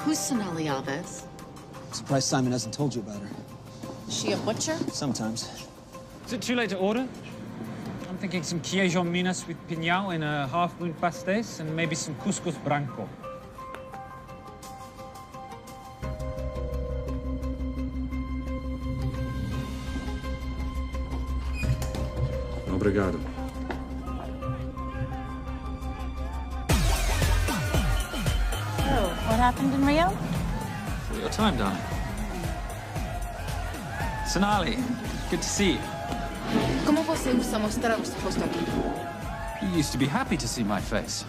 Who's Sonali Alves? Surprised Simon hasn't told you about her. Is she a butcher? Sometimes. Is it too late to order? I'm thinking some queijo minas with piñao in a half-moon pastéis and maybe some couscous branco. Obrigado. Oh, what happened in Rio? For your time, darling. Sonali, good to see you. Como você usa mostrar o rosto aqui? You used to be happy to see my face.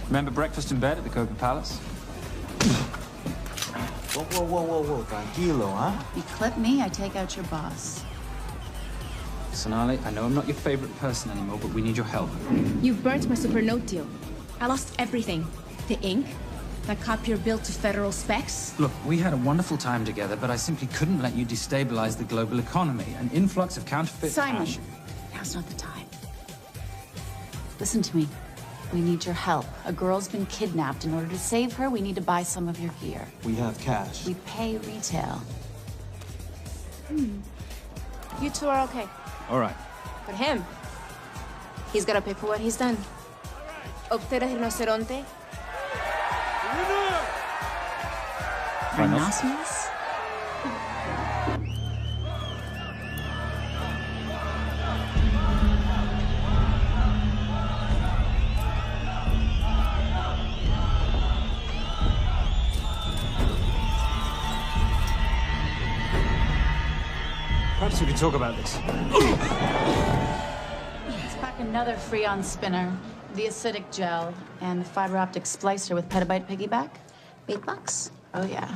Remember breakfast in bed at the Coca Palace? Whoa. Tranquilo, huh? You clip me, I take out your boss. Sonali, I know I'm not your favorite person anymore, but we need your help. You've burnt my Supernote deal. I lost everything. The ink, that copier built to federal specs. Look, we had a wonderful time together, but I simply couldn't let you destabilize the global economy. An influx of counterfeit Simon, cash. now's not the time. Listen to me. We need your help. A girl's been kidnapped. In order to save her, we need to buy some of your gear. We have cash. We pay retail. You two are okay. All right. But him, he's gotta pay for what he's done. Obter el rinoceronte. Rhinoceros? Perhaps we could talk about this. Let's pack another Freon spinner, the acidic gel, and the fiber optic splicer with petabyte piggyback. $8. Oh, yeah.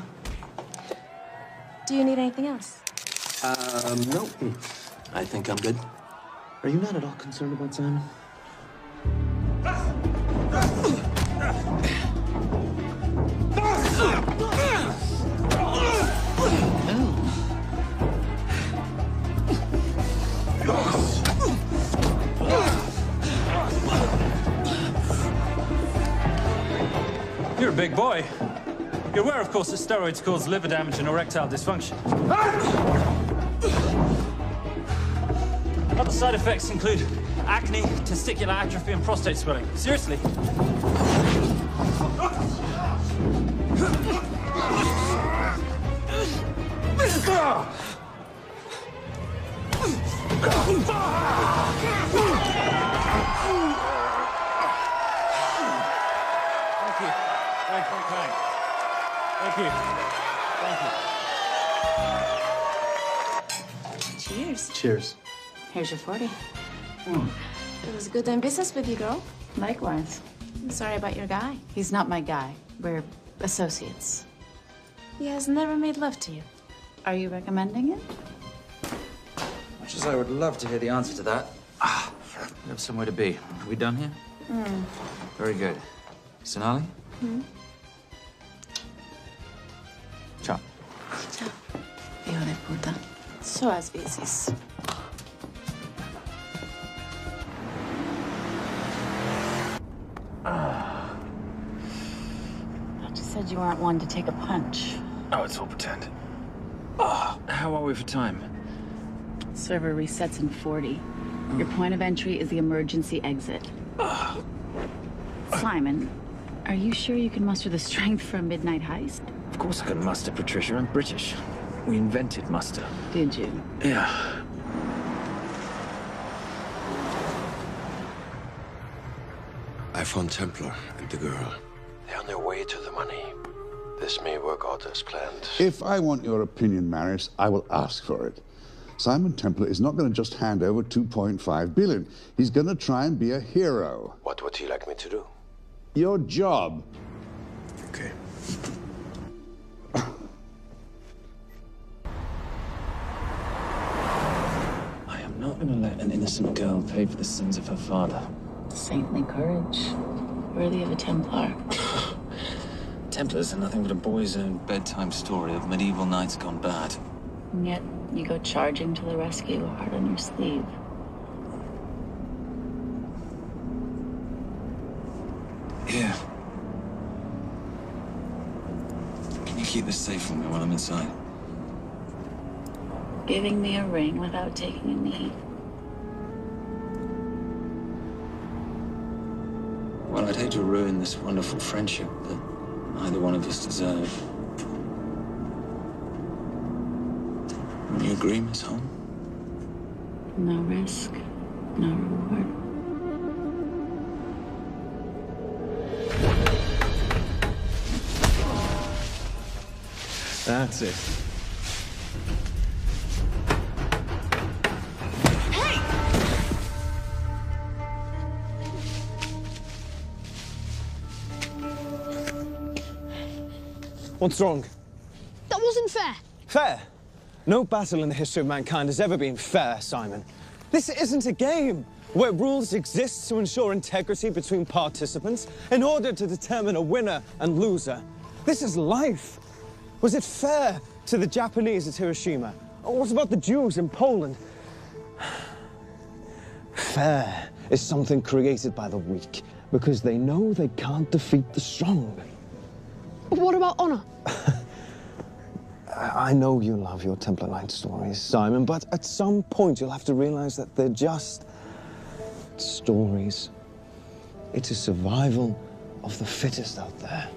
Do you need anything else? No. I think I'm good. Are you not at all concerned about Simon? You're a big boy. You're aware, of course, that steroids cause liver damage and erectile dysfunction. Other side effects include acne, testicular atrophy, and prostate swelling. Seriously. Thank you. Cheers. Cheers. Here's your 40. It was good doing business with you, girl. Likewise. I'm sorry about your guy. He's not my guy. We're associates. He has never made love to you. Are you recommending it? Much as I would love to hear the answer to that. We have somewhere to be. Are we done here? Very good. Sonali? Ciao. Ciao. Hijo de puta. So as veces. I just said you weren't one to take a punch. Oh, it's all pretend. How are we for time? Server resets in 40. Your point of entry is the emergency exit. Simon, are you sure you can muster the strength for a midnight heist? Of course I can muster, Patricia. I'm British. We invented muster. Did you? Yeah. I found Templar and the girl. They're on their way to the money. This may work out as planned. If I want your opinion, Maris, I will ask for it. Simon Templar is not going to just hand over 2.5 billion. He's going to try and be a hero. What would he like me to do? Your job. Okay. I am not going to let an innocent girl pay for the sins of her father. Saintly courage. Worthy of a Templar. Templars are nothing but a boy's own bedtime story of medieval knights gone bad. And yet, you go charging to the rescue, heart on your sleeve. Here. Can you keep this safe from me while I'm inside? Giving me a ring without taking a knee. Well, I'd hate to ruin this wonderful friendship that neither one of us deserve. You agree, Miss Holm? No risk, no reward. That's it. What's wrong? That wasn't fair. Fair? No battle in the history of mankind has ever been fair, Simon. This isn't a game where rules exist to ensure integrity between participants in order to determine a winner and loser. This is life. Was it fair to the Japanese at Hiroshima? Or what about the Jews in Poland? Fair is something created by the weak because they know they can't defeat the strong. What about honor? I know you love your Templar Knight stories, Simon, but at some point you'll have to realize that they're just stories. It is survival of the fittest out there.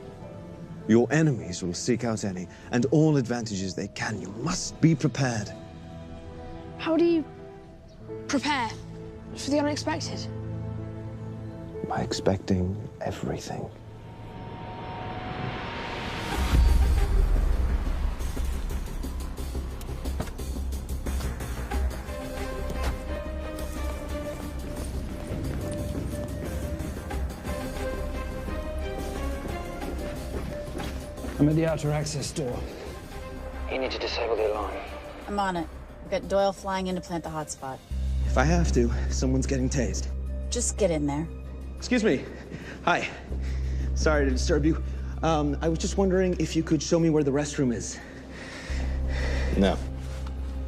Your enemies will seek out any and all advantages they can. You must be prepared. How do you prepare for the unexpected? By expecting everything. I'm at the outer access door. You need to disable the alarm. I'm on it. We've got Doyle flying in to plant the hotspot. If I have to, someone's getting tased. Just get in there. Excuse me. Hi. Sorry to disturb you. I was just wondering if you could show me where the restroom is. No.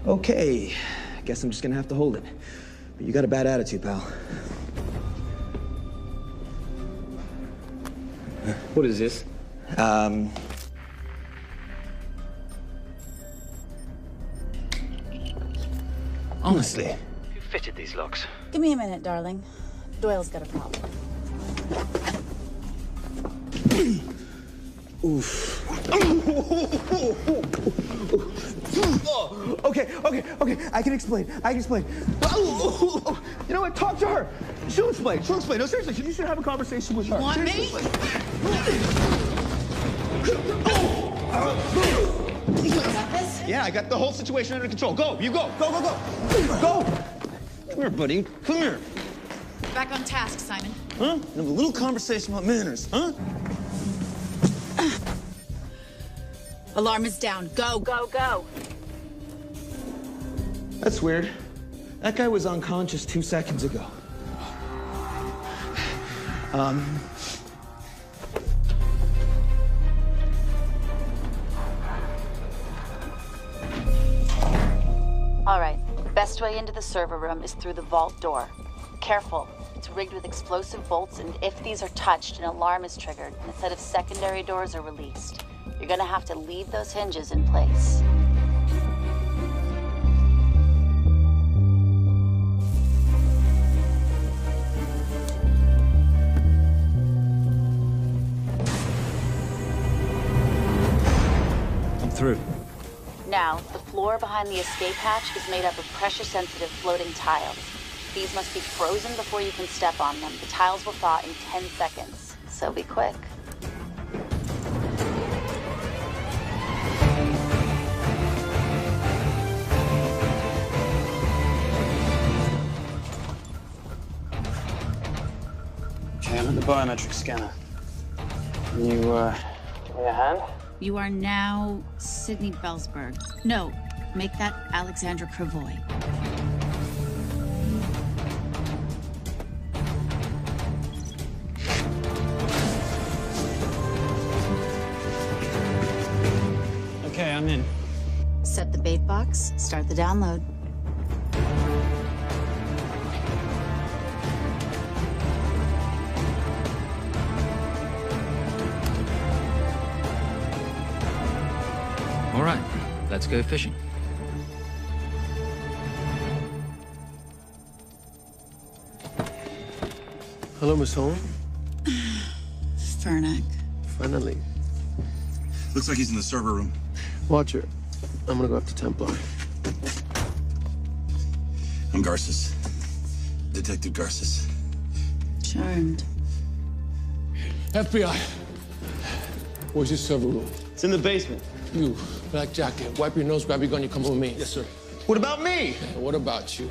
Okay. I guess I'm just gonna have to hold it. But you got a bad attitude, pal. What is this? Honestly. Who fitted these locks? Give me a minute, darling. Doyle's got a problem. Oof. Okay. I can explain. You know what? Talk to her. She'll explain. No, seriously, you should have a conversation with her. You want me? You got this? Yeah, I got the whole situation under control. Go, you go. Go. Come here, buddy. Come here. Back on task, Simon. Huh? Have a little conversation about manners, huh? Alarm is down. Go. That's weird. That guy was unconscious 2 seconds ago. All right. Best way into the server room is through the vault door. Careful. It's rigged with explosive bolts, and if these are touched, an alarm is triggered, and a set of secondary doors are released. You're gonna have to leave those hinges in place. I'm through. Now, the floor behind the escape hatch is made up of pressure-sensitive floating tiles. These must be frozen before you can step on them. The tiles will thaw in 10 seconds, so be quick. Okay, I'm at the biometric scanner. Can you, give me a hand? You are now Sydney Bellsberg. No, make that Alexandra Cravoy. Okay, I'm in. Set the bait box, start the download. All right, let's go fishing. Hello, Miss Holm. Fernack. Finally. Looks like he's in the server room. Watcher, I'm gonna go up to Templar. I'm Garces. Detective Garces. Charmed. FBI. Where's your server room? It's in the basement. You, black jacket, wipe your nose, grab your gun, you come with me. Yes, sir. What about me? What about you?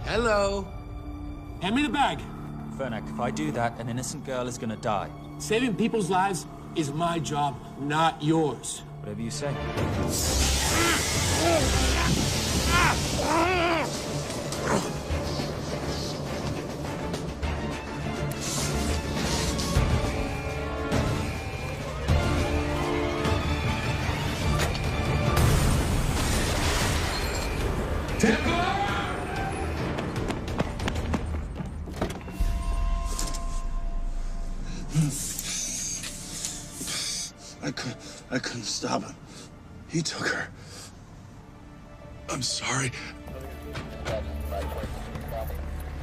Hello. Hand me the bag. Fernack, if I do that, an innocent girl is gonna die. Saving people's lives is my job, not yours. Whatever you say. Templar! I couldn't stop him. He took her. I'm sorry. I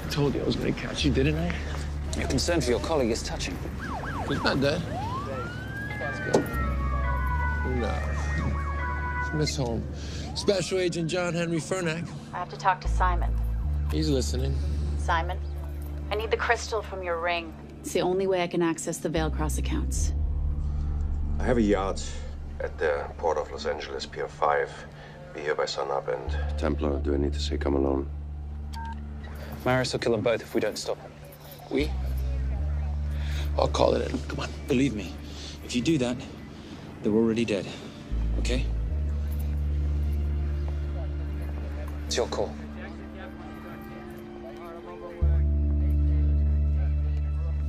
told you I was gonna catch you, didn't I? Your concern for your colleague is touching. He's not dead. Let's go. No. It's Miss Holmes. Special Agent John Henry Fernack. I have to talk to Simon. He's listening. Simon, I need the crystal from your ring. It's the only way I can access the Veil Cross accounts. I have a yacht at the port of Los Angeles, Pier 5. Be here by sunup, and Templar, do I need to say come alone? Maris will kill them both if we don't stop him. We? I'll call it in. Come on. Believe me, if you do that, they're already dead. Okay? It's your call.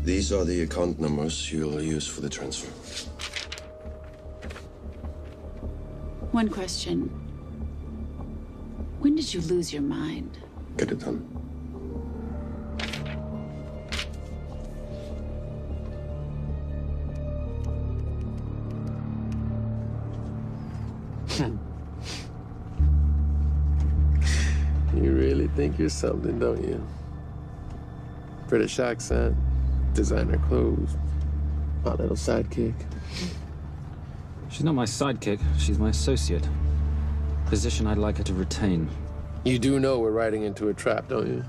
These are the account numbers you'll use for the transfer. One question. When did you lose your mind? Get it done. You really think you're something, don't you? British accent, designer clothes, hot little sidekick. She's not my sidekick. She's my associate. Position I'd like her to retain. You do know we're riding into a trap, don't you?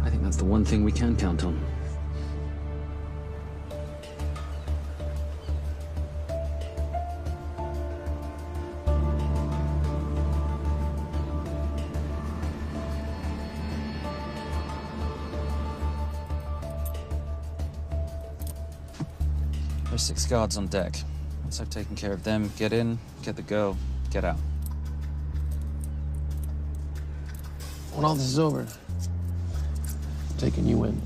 I think that's the one thing we can count on. There's 6 guards on deck. Once I've taken care of them, get in, get the girl, get out. When all this is over, I'm taking you in.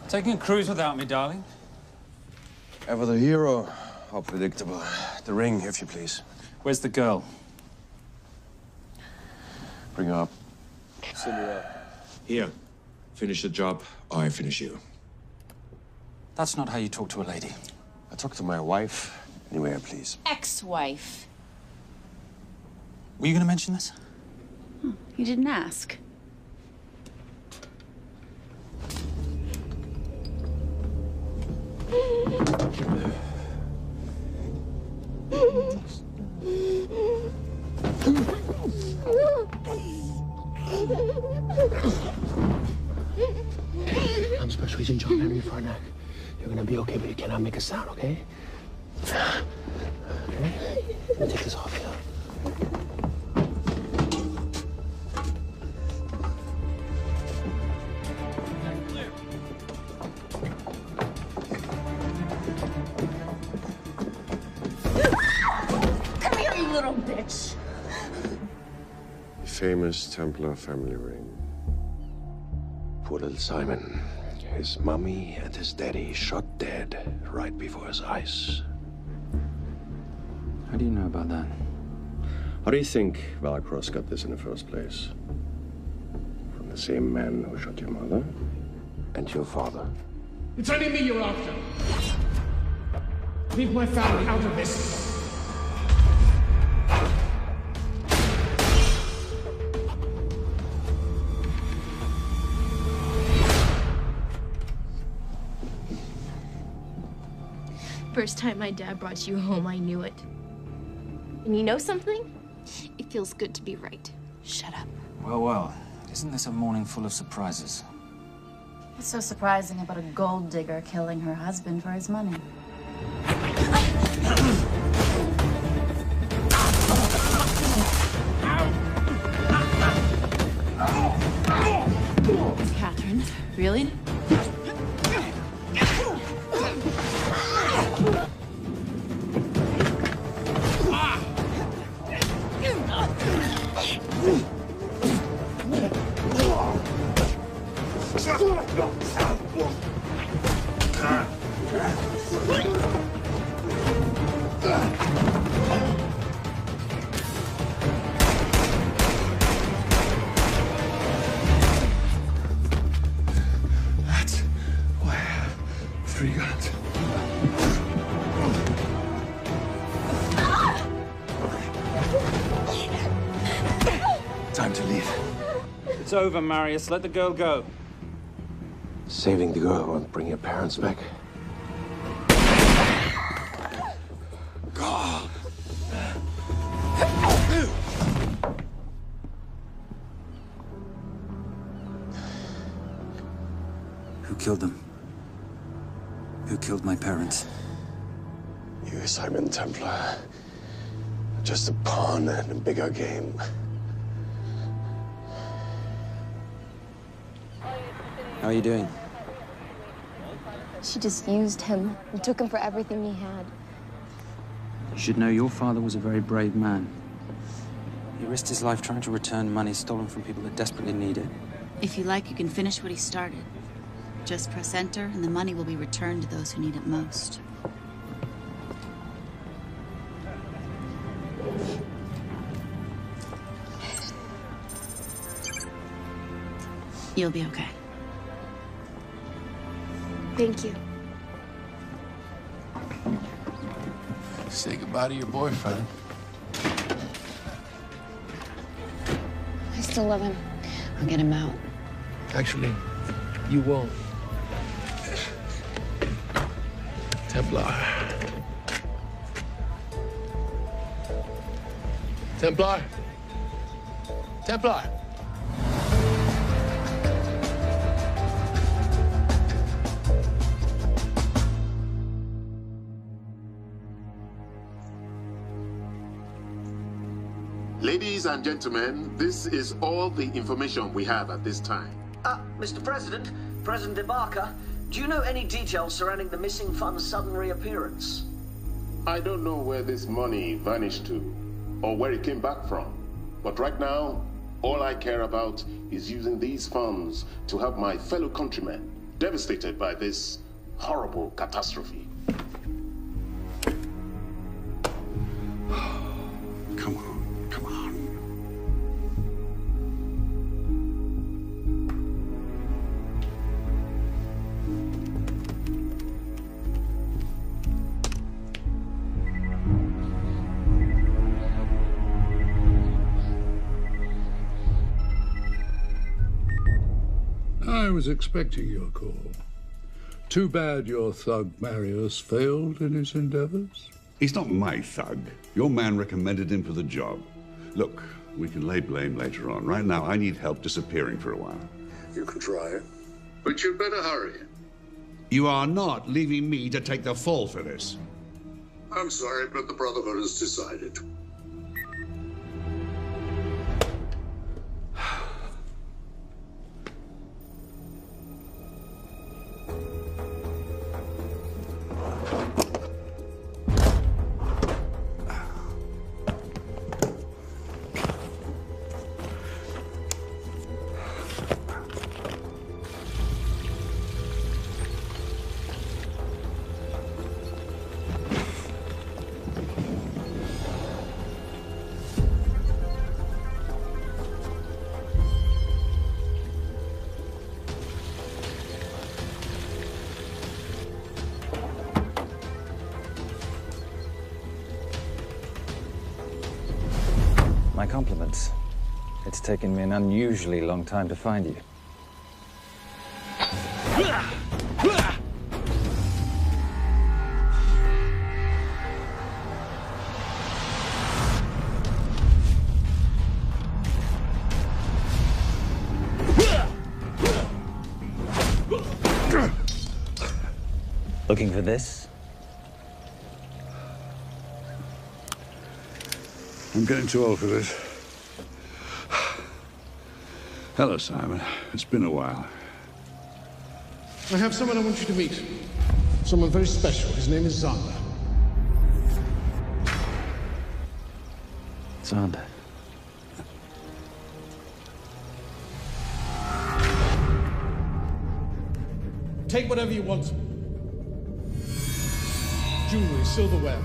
Taking a cruise without me, darling? Ever the hero? How predictable. The ring, if you please. Where's the girl? Bring her up. Send her up. Here. Finish the job, or I finish you. That's not how you talk to a lady. I talk to my wife anywhere, please. Ex-wife. Were you going to mention this? You didn't ask. I'm Special Agent John Henry Fernack. You're gonna be okay, but you cannot make a sound, okay? Okay? Let me take this off here. Come here, you little bitch. Famous Templar family ring. Poor little Simon. His mommy and his daddy shot dead right before his eyes. How do you know about that? How do you think Valacross got this in the first place? From the same man who shot your mother and your father. It's only me you're after. Leave my family out of this. First time my dad brought you home, I knew it. And you know something? It feels good to be right. Shut up. Well, well. Isn't this a morning full of surprises? What's so surprising about a gold digger killing her husband for his money? Catherine. Simon. Really? That's why I have 3 guns. Time to leave. It's over, Marius. Let the girl go. Saving the girl won't bring your parents back. God. Who killed them? Who killed my parents? You, Simon Templar. Just a pawn in a bigger game. How are you doing? She just used him and took him for everything he had. You should know your father was a very brave man. He risked his life trying to return money stolen from people that desperately need it. If you like, you can finish what he started. Just press enter, and the money will be returned to those who need it most. You'll be okay. Thank you. Say goodbye to your boyfriend. I still love him. I'll get him out. Actually, you won't. Templar. Templar. Templar. Ladies and gentlemen, this is all the information we have at this time. Mr. President, President Ibaka, do you know any details surrounding the missing fund's sudden reappearance? I don't know where this money vanished to, or where it came back from. But right now, all I care about is using these funds to help my fellow countrymen devastated by this horrible catastrophe. Come on, come on. I was expecting your call. Too bad your thug Marius failed in his endeavors. He's not my thug. Your man recommended him for the job. Look, we can lay blame later on. Right now, I need help disappearing for a while. You can try it. But you'd better hurry. You are not leaving me to take the fall for this. I'm sorry, but the Brotherhood has decided. My compliments. It's taken me an unusually long time to find you. Looking for this? I'm getting too old for this. Hello, Simon. It's been a while. I have someone I want you to meet. Someone very special. His name is Zander. Zander. Take whatever you want. Jewelry, silverware.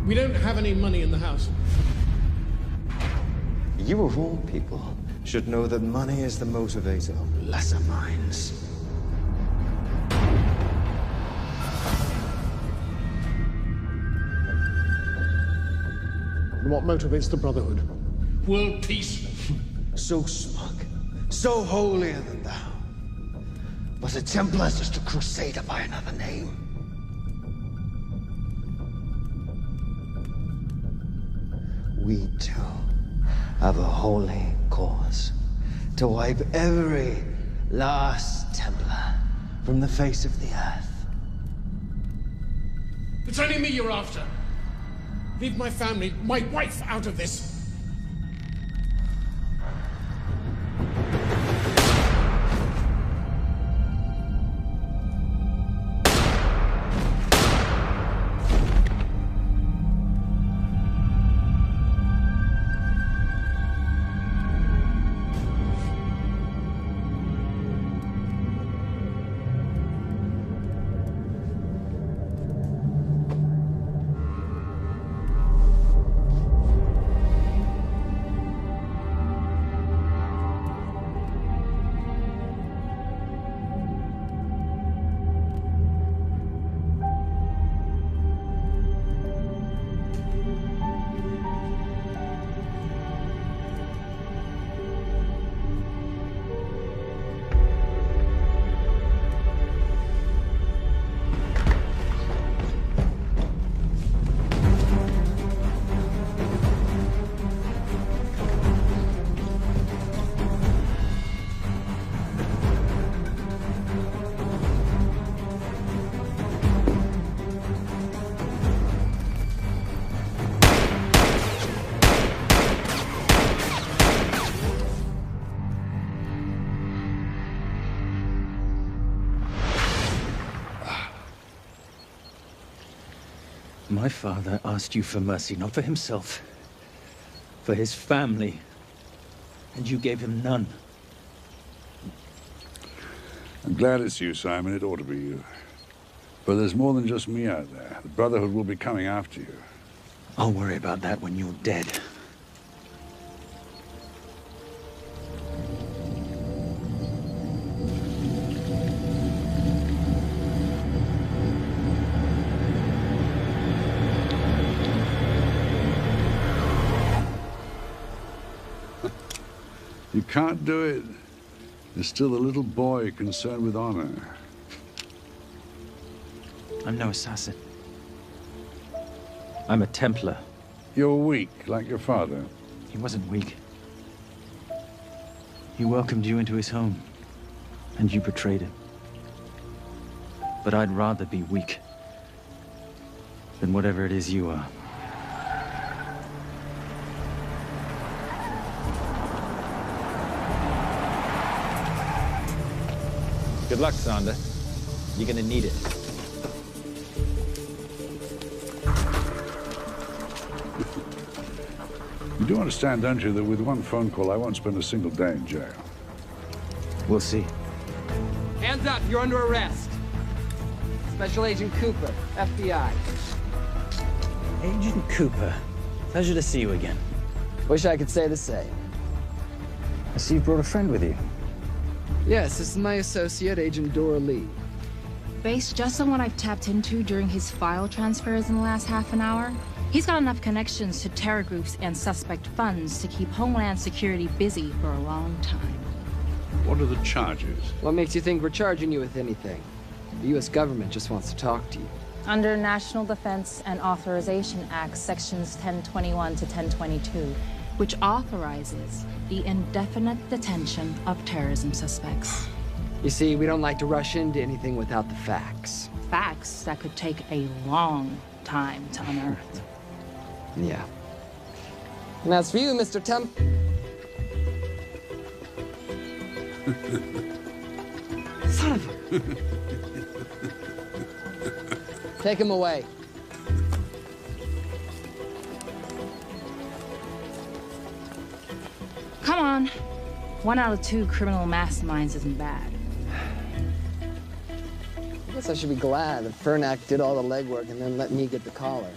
We don't have any money in the house. You of all people should know that money is the motivator of lesser minds. What motivates the Brotherhood? World peace. So smug, so holier than thou. But the Templars just a crusader by another name. We too have a holy cause to wipe every last Templar from the face of the earth. It's only me you're after. Leave my family, my wife, out of this. My father asked you for mercy, not for himself, for his family, and you gave him none. I'm glad it's you, Simon. It ought to be you. But there's more than just me out there. The Brotherhood will be coming after you. I'll worry about that when you're dead. You can't do it. There's still a little boy concerned with honor. I'm no assassin. I'm a Templar. You're weak, like your father. He wasn't weak. He welcomed you into his home, and you betrayed him. But I'd rather be weak than whatever it is you are. Good luck, Zander. You're gonna need it. You do understand, don't you, that with one phone call, I won't spend a single day in jail. We'll see. Hands up, you're under arrest. Special Agent Cooper, FBI. Agent Cooper, pleasure to see you again. Wish I could say the same. I see you brought a friend with you. Yes, this is my associate, Agent Dora Lee. Based just on what I've tapped into during his file transfers in the last half an hour, he's got enough connections to terror groups and suspect funds to keep Homeland Security busy for a long time. What are the charges? What makes you think we're charging you with anything? The U.S. government just wants to talk to you. Under National Defense and Authorization Act, Sections 1021 to 1022, which authorizes the indefinite detention of terrorism suspects. You see, we don't like to rush into anything without the facts. Facts that could take a long time to unearth. Yeah. And as for you, Mr. Temp... Son of a... Take him away. Come on. 1 out of 2 criminal masterminds isn't bad. I guess I should be glad that Fernak did all the legwork and then let me get the collar.